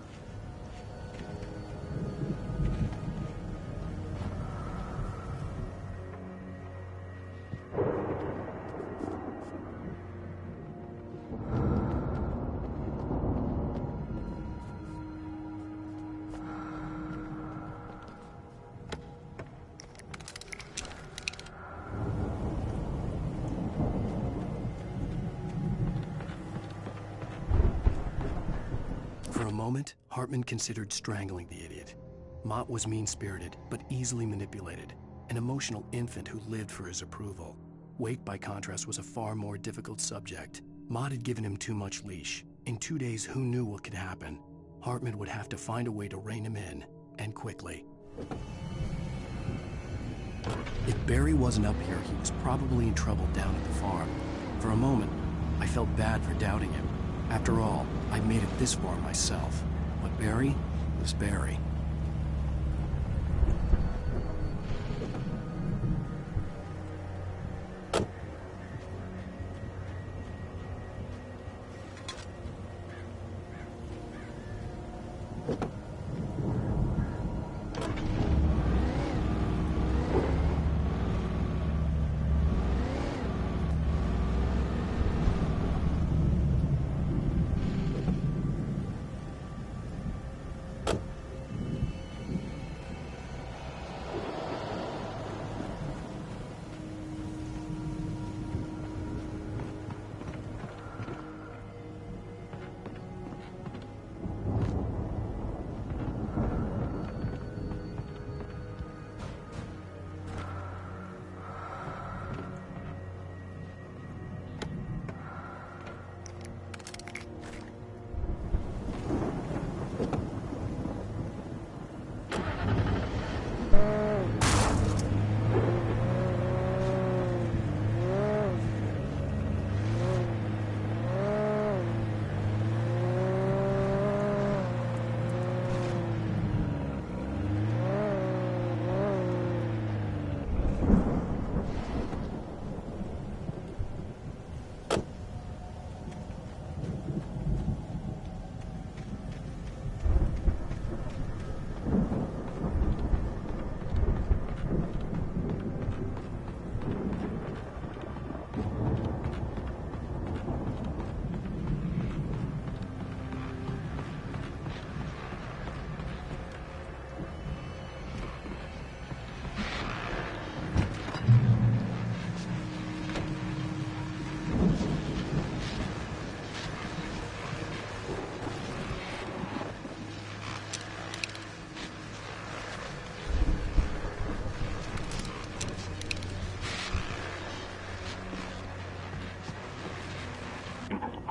For a moment, Hartman considered strangling the idiot. Mott was mean-spirited, but easily manipulated, an emotional infant who lived for his approval. Wake, by contrast, was a far more difficult subject. Mott had given him too much leash. In 2 days, who knew what could happen? Hartman would have to find a way to rein him in, and quickly. If Barry wasn't up here, he was probably in trouble down at the farm. For a moment, I felt bad for doubting him. After all, I made it this far myself. But Barry was Barry.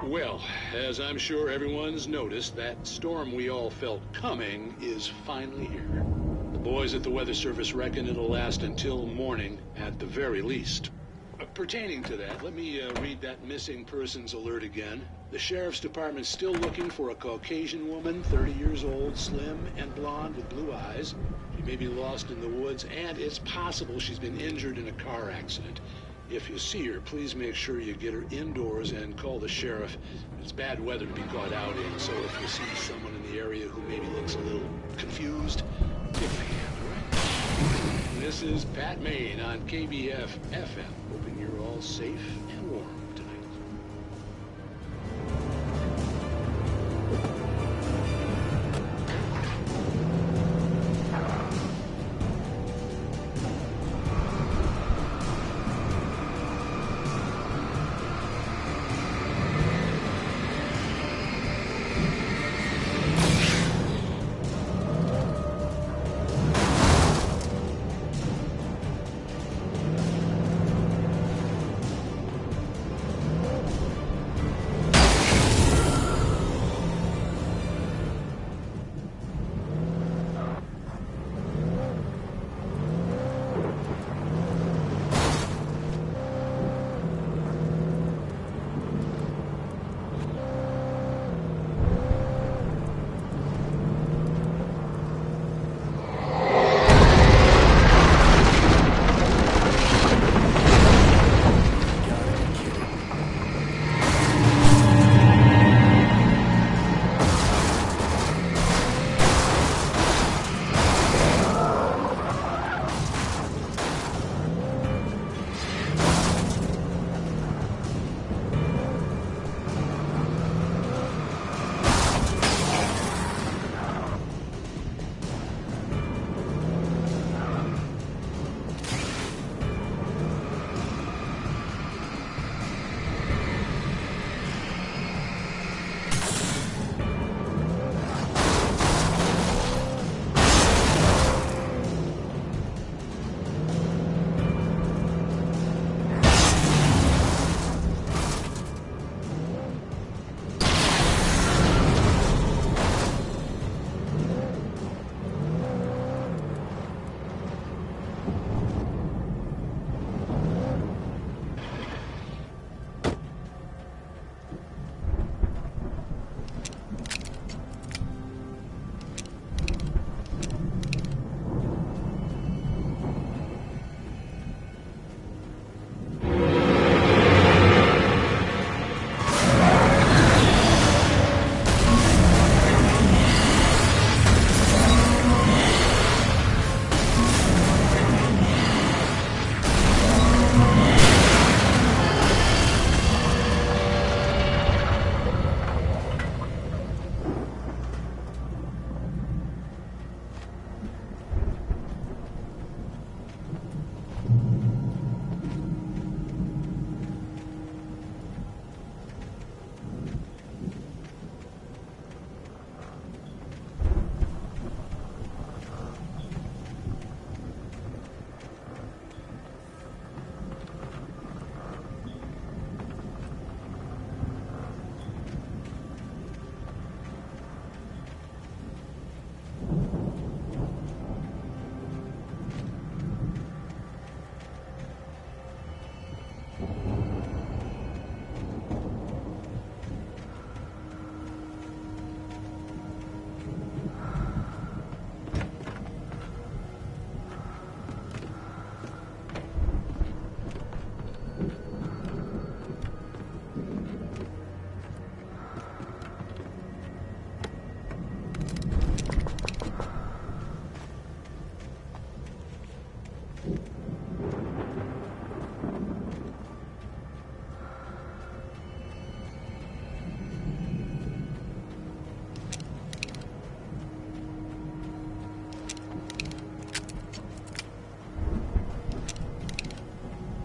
Well, as I'm sure everyone's noticed, that storm we all felt coming is finally here. The boys at the Weather Service reckon it'll last until morning at the very least. Pertaining to that, let me read that missing persons alert again. The Sheriff's Department's still looking for a Caucasian woman, 30 years old, slim and blonde with blue eyes. She may be lost in the woods, and it's possible she's been injured in a car accident. If you see her, please make sure you get her indoors and call the sheriff. It's bad weather to be caught out in, so if you see someone in the area who maybe looks a little confused, give them a hand, all right? This is Pat Maine on KBF FM, hoping you're all safe and warm tonight.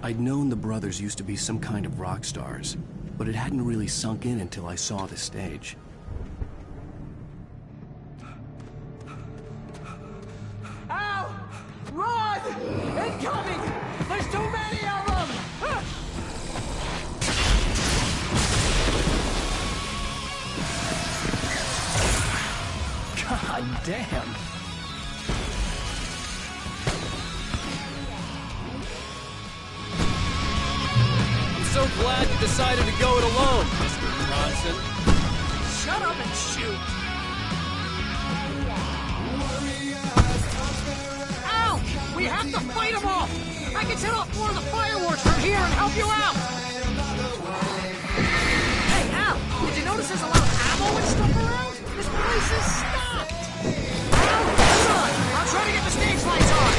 I'd known the brothers used to be some kind of rock stars, but it hadn't really sunk in until I saw the stage. Al! Run! Incoming! There's too many of them! God damn! I'm so glad you decided to go it alone, Mr. Bronson. Shut up and shoot! Al! We have to fight them off! I can set off more of the fireworks from here and help you out! Hey, Al! Did you notice there's a lot of ammo and stuff around? This place is stocked! Al, hold on! I'll try to get the stage lights on!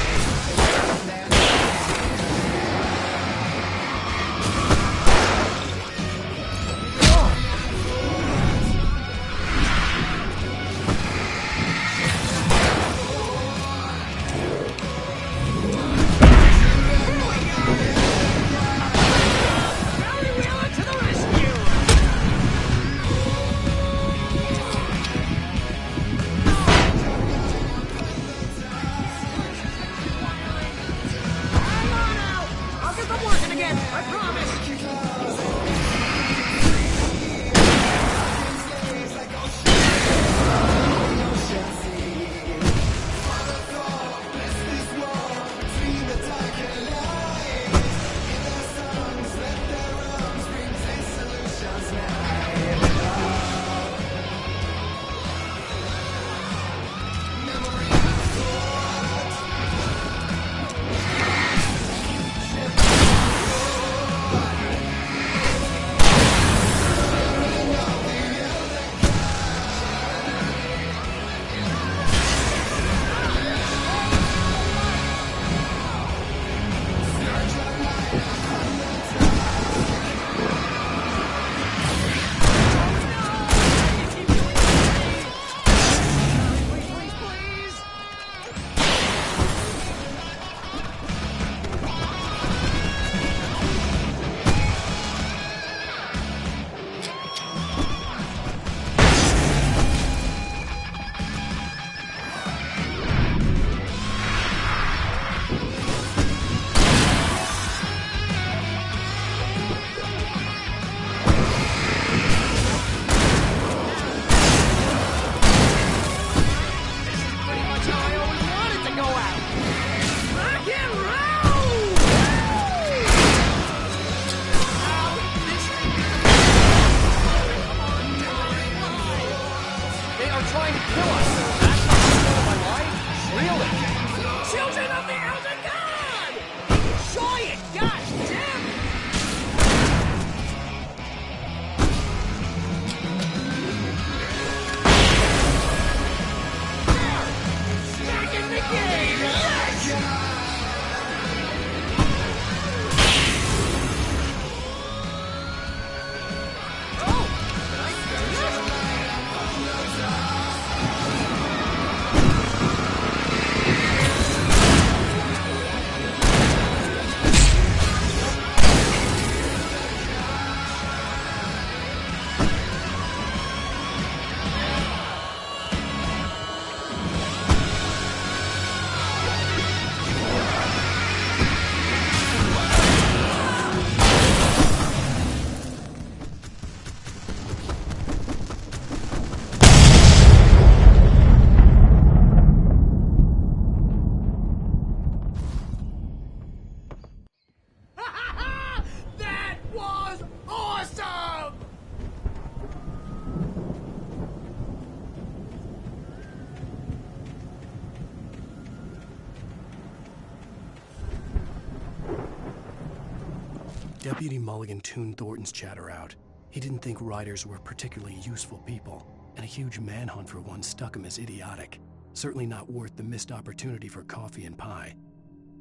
Deputy Mulligan tuned Thornton's chatter out. He didn't think riders were particularly useful people, and a huge manhunt for one stuck him as idiotic. Certainly not worth the missed opportunity for coffee and pie.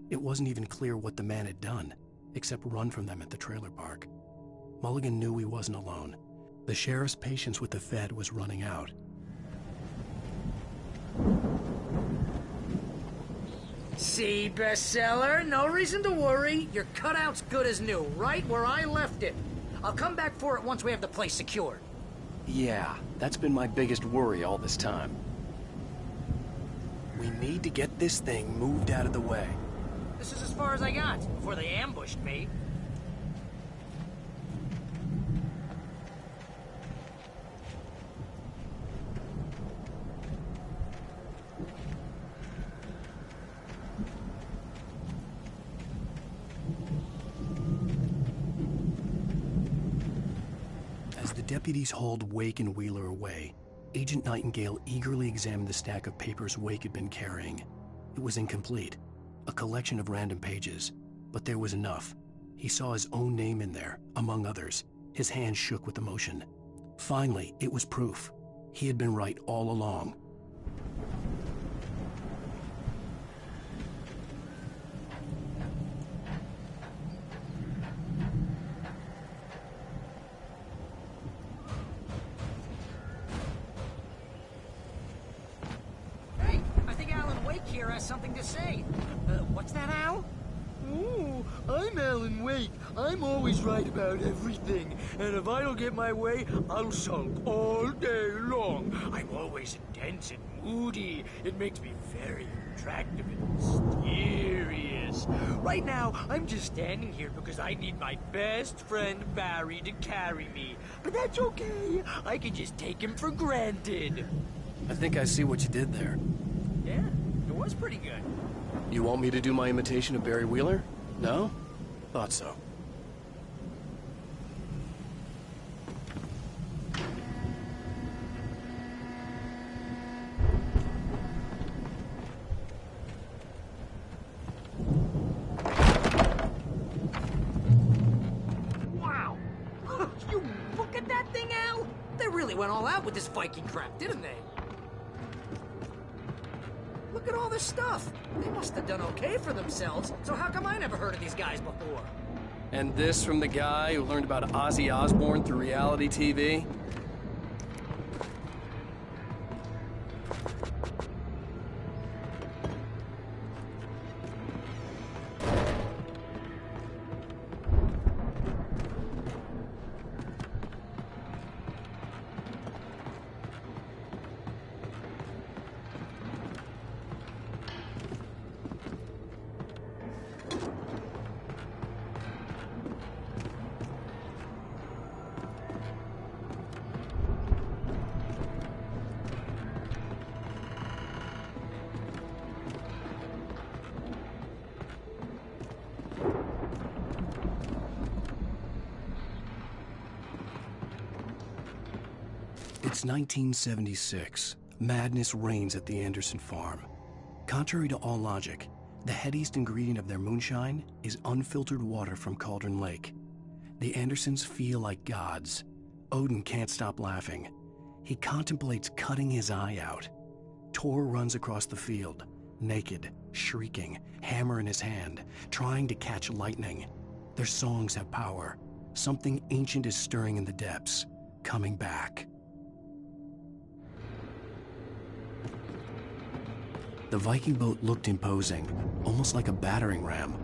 It wasn't even clear what the man had done, except run from them at the trailer park. Mulligan knew he wasn't alone. The sheriff's patience with the Fed was running out. See, bestseller? No reason to worry. Your cutout's good as new, right where I left it. I'll come back for it once we have the place secured. Yeah, that's been my biggest worry all this time. We need to get this thing moved out of the way. This is as far as I got before they ambushed me. As the deputies hauled Wake and Wheeler away, Agent Nightingale eagerly examined the stack of papers Wake had been carrying. It was incomplete, a collection of random pages, but there was enough. He saw his own name in there, among others. His hand shook with emotion. Finally, it was proof. He had been right all along. Hey, I think Alan Wake here has something to say. What's that, Al? Ooh, I'm Alan Wake. I'm always right about everything. And if I don't get my way, I'll sulk all day long. I'm always intense and moody. It makes me very attractive and mysterious. Right now, I'm just standing here because I need my best friend Barry to carry me. But that's okay. I can just take him for granted. I think I see what you did there. Yeah, it was pretty good. You want me to do my imitation of Barry Wheeler? No? Thought so. Wow! You look at that thing, Al! They really went all out with this Viking crap, didn't they? Look at all this stuff. They must have done okay for themselves, so how come I never heard of these guys before? And this from the guy who learned about Ozzy Osbourne through reality TV? It's 1976. Madness reigns at the Anderson farm. Contrary to all logic, the headiest ingredient of their moonshine is unfiltered water from Cauldron Lake. The Andersons feel like gods. Odin can't stop laughing. He contemplates cutting his eye out. Tor runs across the field, naked, shrieking, hammer in his hand, trying to catch lightning. Their songs have power. Something ancient is stirring in the depths, coming back. The Viking boat looked imposing, almost like a battering ram.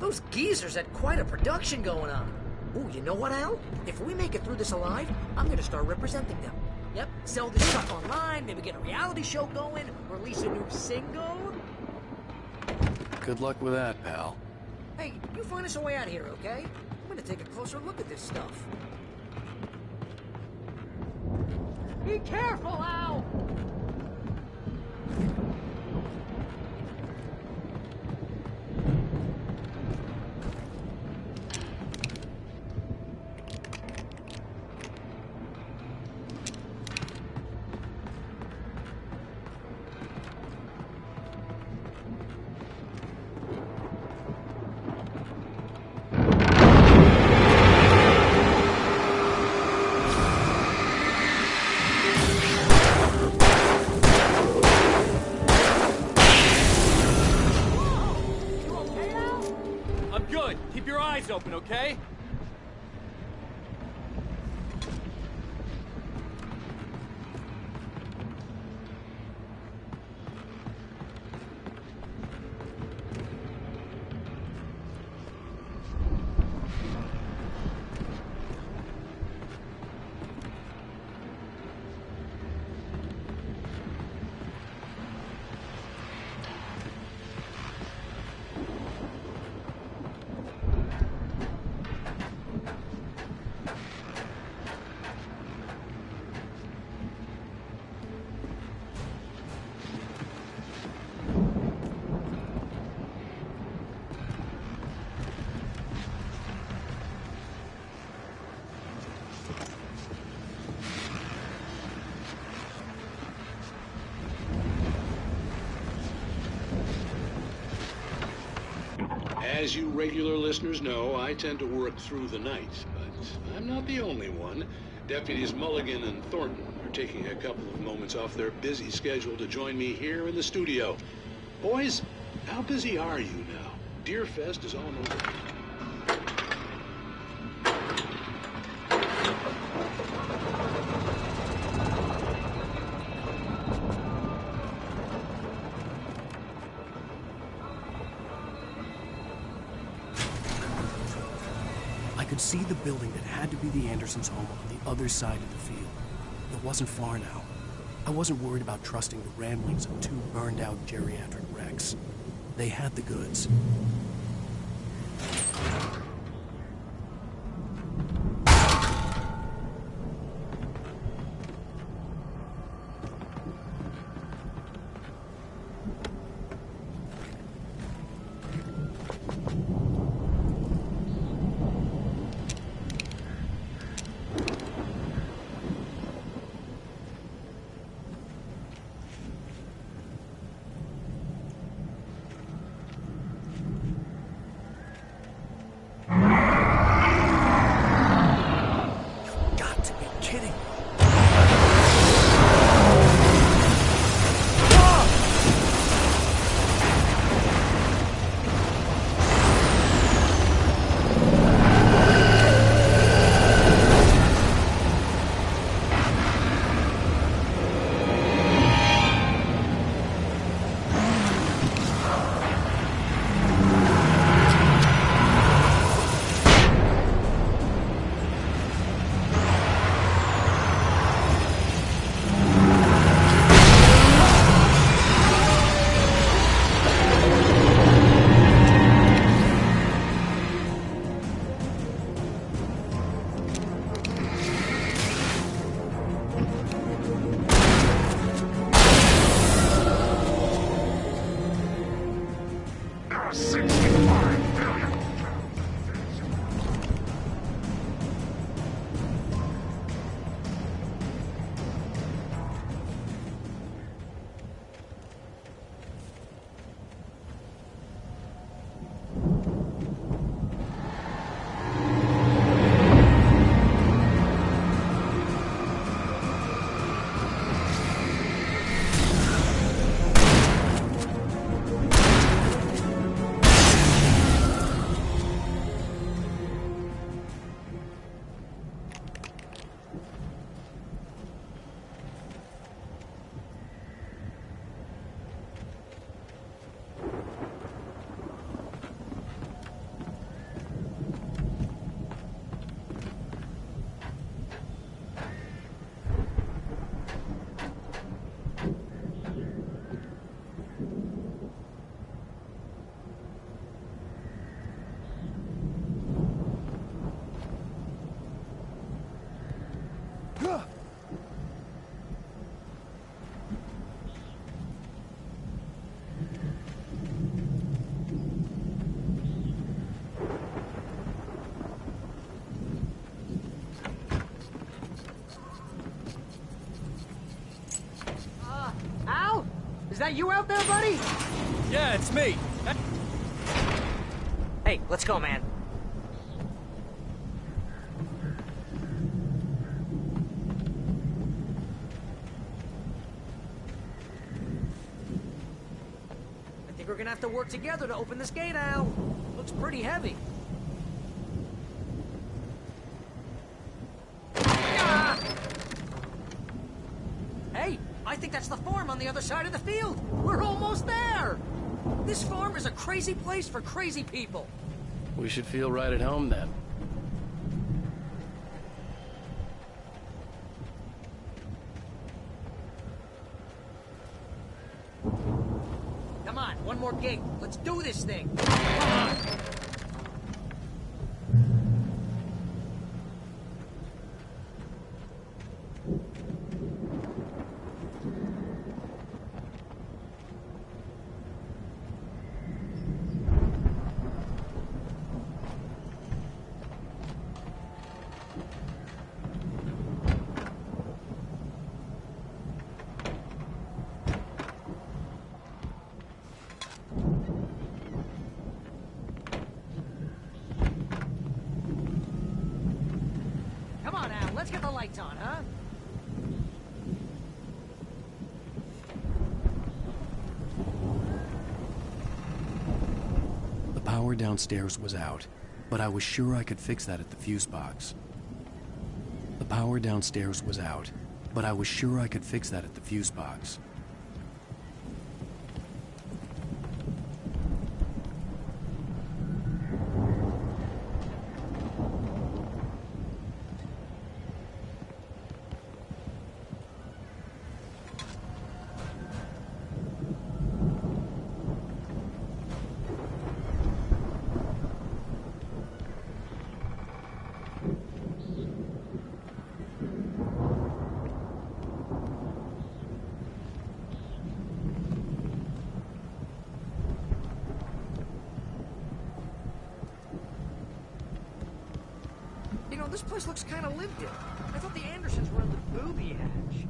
Those geezers had quite a production going on. Ooh, you know what, Al? If we make it through this alive, I'm gonna start representing them. Yep, sell this stuff online, maybe get a reality show going, release a new single. Good luck with that, pal. Hey, you find us a way out of here, okay? I'm gonna take a closer look at this stuff. Be careful, Al! Open, okay? As you regular listeners know, I tend to work through the night, but I'm not the only one. Deputies Mulligan and Thornton are taking a couple of moments off their busy schedule to join me here in the studio. Boys, how busy are you now? Deerfest is on over. I could see the building that had to be the Andersons' home on the other side of the field. It wasn't far now. I wasn't worried about trusting the ramblings of two burned-out geriatric wrecks. They had the goods. Al? Is that you out there, buddy? Yeah, it's me. Hey, let's go, man. I think we're gonna have to work together to open this gate, Al. Looks pretty heavy. Ah! Hey, I think that's the farm on the other side of the field. We're almost there. This farm is a crazy place for crazy people. We should feel right at home then. Come on, one more gate. Let's do this thing. get the lights on, huh? The power downstairs was out, but I was sure I could fix that at the fuse box. The power downstairs was out, but I was sure I could fix that at the fuse box. You know, this place looks kind of lived in. I thought the Andersons were in the booby hatch.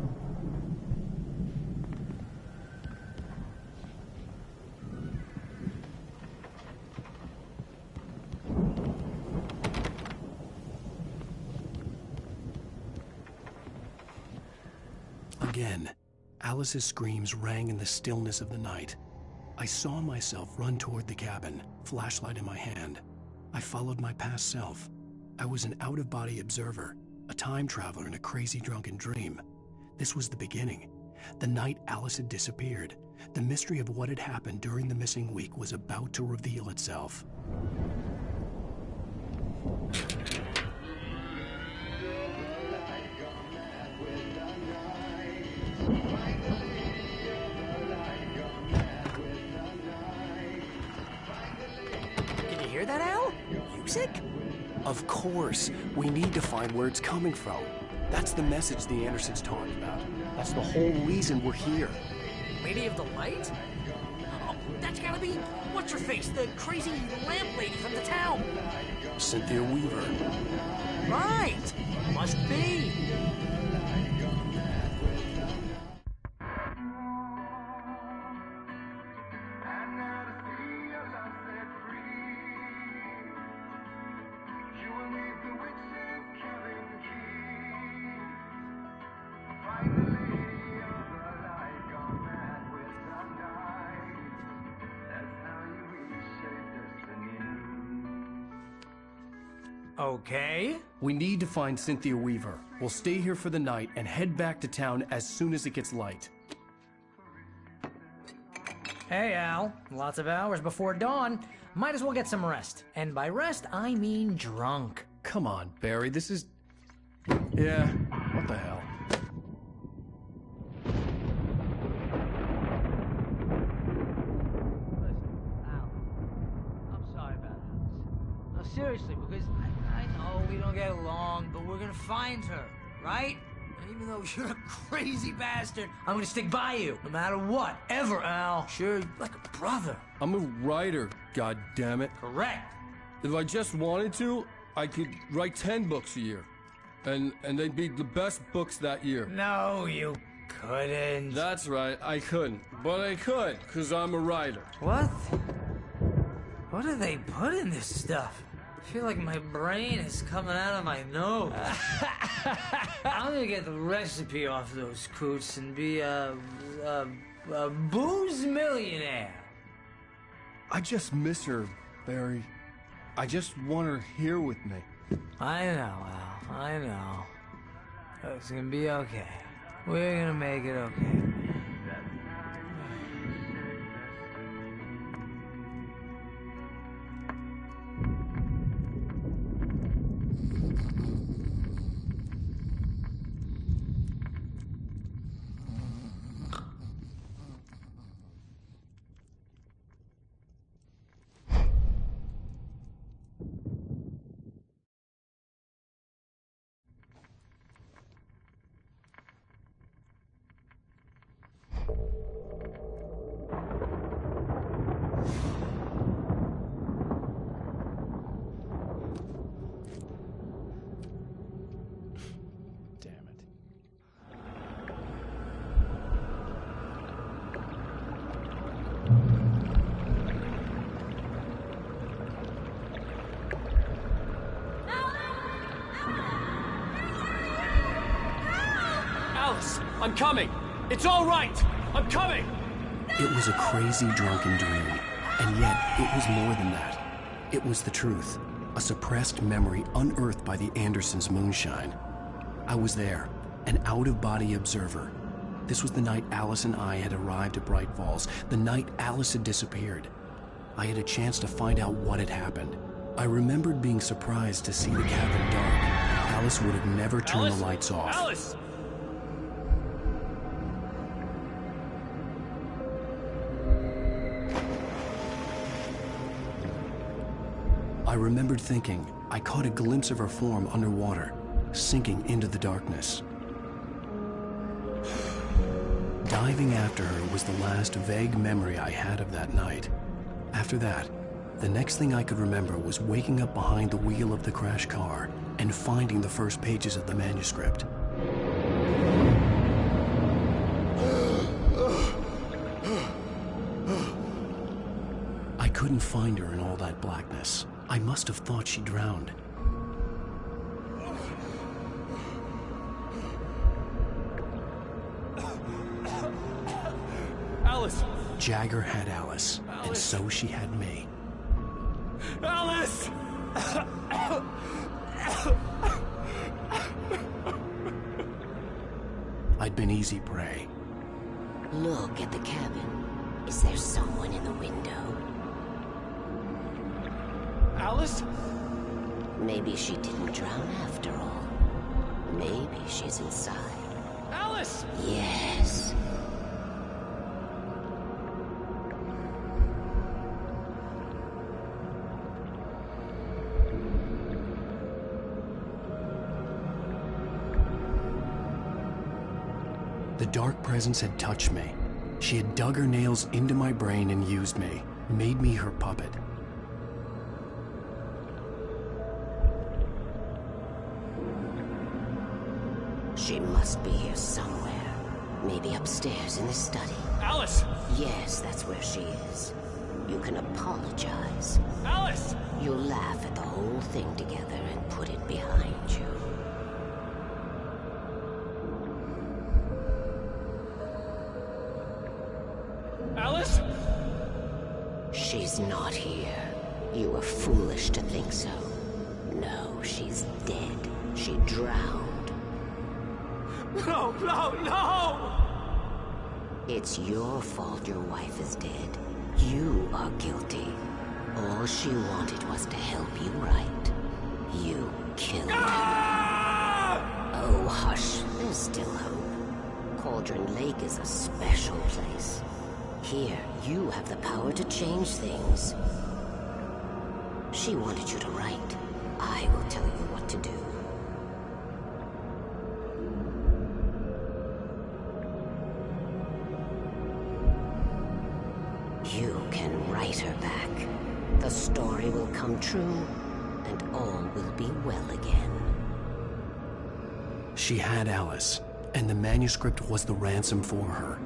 Again, Alice's screams rang in the stillness of the night. I saw myself run toward the cabin, flashlight in my hand. I followed my past self. I was an out-of-body observer, a time traveler in a crazy drunken dream. This was the beginning. The night Alice had disappeared. The mystery of what had happened during the missing week was about to reveal itself. Can you hear that, Al? Music? Of course. We need to find where it's coming from. That's the message the Andersons talked about. That's the whole reason we're here. Lady of the Light? Oh, that's gotta be... What's-her-face? The crazy lamp lady from the town. Cynthia Weaver. Right! Must be. Okay. We need to find Cynthia Weaver. We'll stay here for the night and head back to town as soon as it gets light. Hey, Al. Lots of hours before dawn. Might as well get some rest. And by rest, I mean drunk. Come on, Barry, this is... Yeah, what the hell? Seriously, because I know we don't get along, but we're gonna find her, right? And even though you're a crazy bastard, I'm gonna stick by you, no matter what, ever, Al. Sure, you're like a brother. I'm a writer, goddammit. Correct. If I just wanted to, I could write 10 books a year. And they'd be the best books that year. No, you couldn't. That's right, I couldn't. But I could, because I'm a writer. What? What do they put in this stuff? I feel like my brain is coming out of my nose. I'm gonna get the recipe off those coots and be a booze millionaire. I just miss her, Barry. I just want her here with me. I know, Al. I know. It's gonna be okay. We're gonna make it okay. I'm coming! It's all right! I'm coming! It was a crazy, drunken dream, and yet it was more than that. It was the truth, a suppressed memory unearthed by the Andersons' moonshine. I was there, an out-of-body observer. This was the night Alice and I had arrived at Bright Falls, the night Alice had disappeared. I had a chance to find out what had happened. I remembered being surprised to see the cabin dark. Alice would have never turned the lights off. Alice! I remembered thinking I caught a glimpse of her form underwater, sinking into the darkness. Diving after her was the last vague memory I had of that night. After that, the next thing I could remember was waking up behind the wheel of the crashed car and finding the first pages of the manuscript. I couldn't find her in all that blackness. I must have thought she drowned. Alice! Jagger had Alice, and so she had me. Alice! I'd been easy prey. Look at the cabin. Is there someone in the window? Alice? Maybe she didn't drown after all. Maybe she's inside. Alice! Yes. The dark presence had touched me. She had dug her nails into my brain and used me, made me her puppet. She must be here somewhere. Maybe upstairs in the study. Alice! Yes, that's where she is. You can apologize. Alice! You'll laugh at the whole thing together and put it behind you. Alice? She's not here. You were foolish to think so. No, she's dead. She drowned. No, no, no! It's your fault your wife is dead. You are guilty. All she wanted was to help you right. You killed her. Oh, hush. There's still hope. Cauldron Lake is a special place. Here, you have the power to change things. She wanted you to write. I will tell you what to do. You can write her back. The story will come true, and all will be well again. She had Alice, and the manuscript was the ransom for her.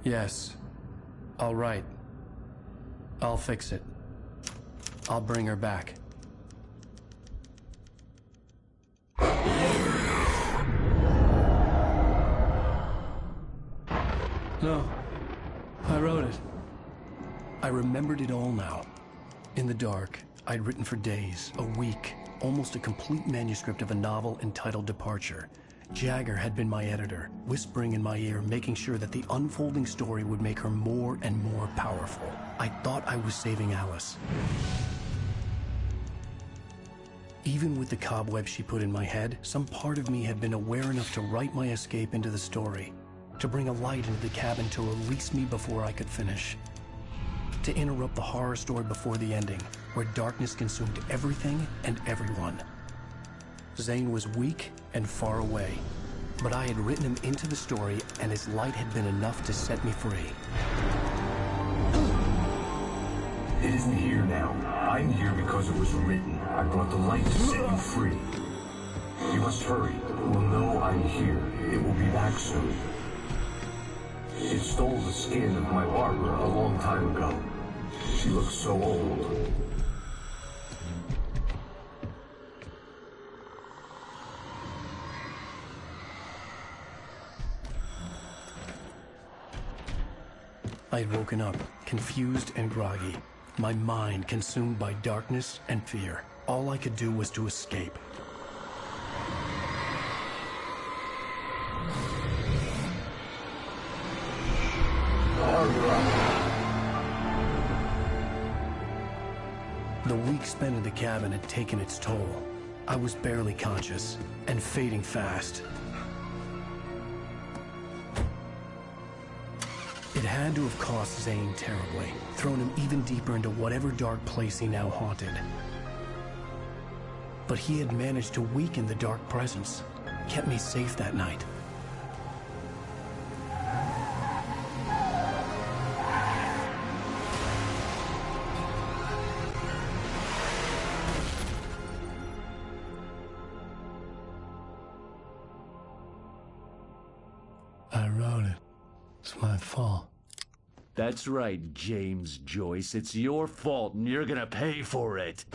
Yes. All right. I'll fix it. I'll bring her back. No. I wrote it. I remembered it all now. In the dark, I'd written for days, a week, almost a complete manuscript of a novel entitled Departure. Jagger had been my editor, whispering in my ear, making sure that the unfolding story would make her more and more powerful. I thought I was saving Alice. Even with the cobwebs she put in my head, some part of me had been aware enough to write my escape into the story, to bring a light into the cabin to release me before I could finish, to interrupt the horror story before the ending, where darkness consumed everything and everyone. Zane was weak and far away, but I had written him into the story, and his light had been enough to set me free. It isn't here now. I'm here because it was written. I brought the light to set you free. You must hurry. It will know I'm here. It will be back soon. It stole the skin of my barber a long time ago. She looks so old. I had woken up, confused and groggy, my mind consumed by darkness and fear. All I could do was to escape. The week spent in the cabin had taken its toll. I was barely conscious, and fading fast. It had to have cost Zane terribly, thrown him even deeper into whatever dark place he now haunted. But he had managed to weaken the dark presence, kept me safe that night. I wrote it. It's my fault. That's right, James Joyce. It's your fault, and you're gonna pay for it.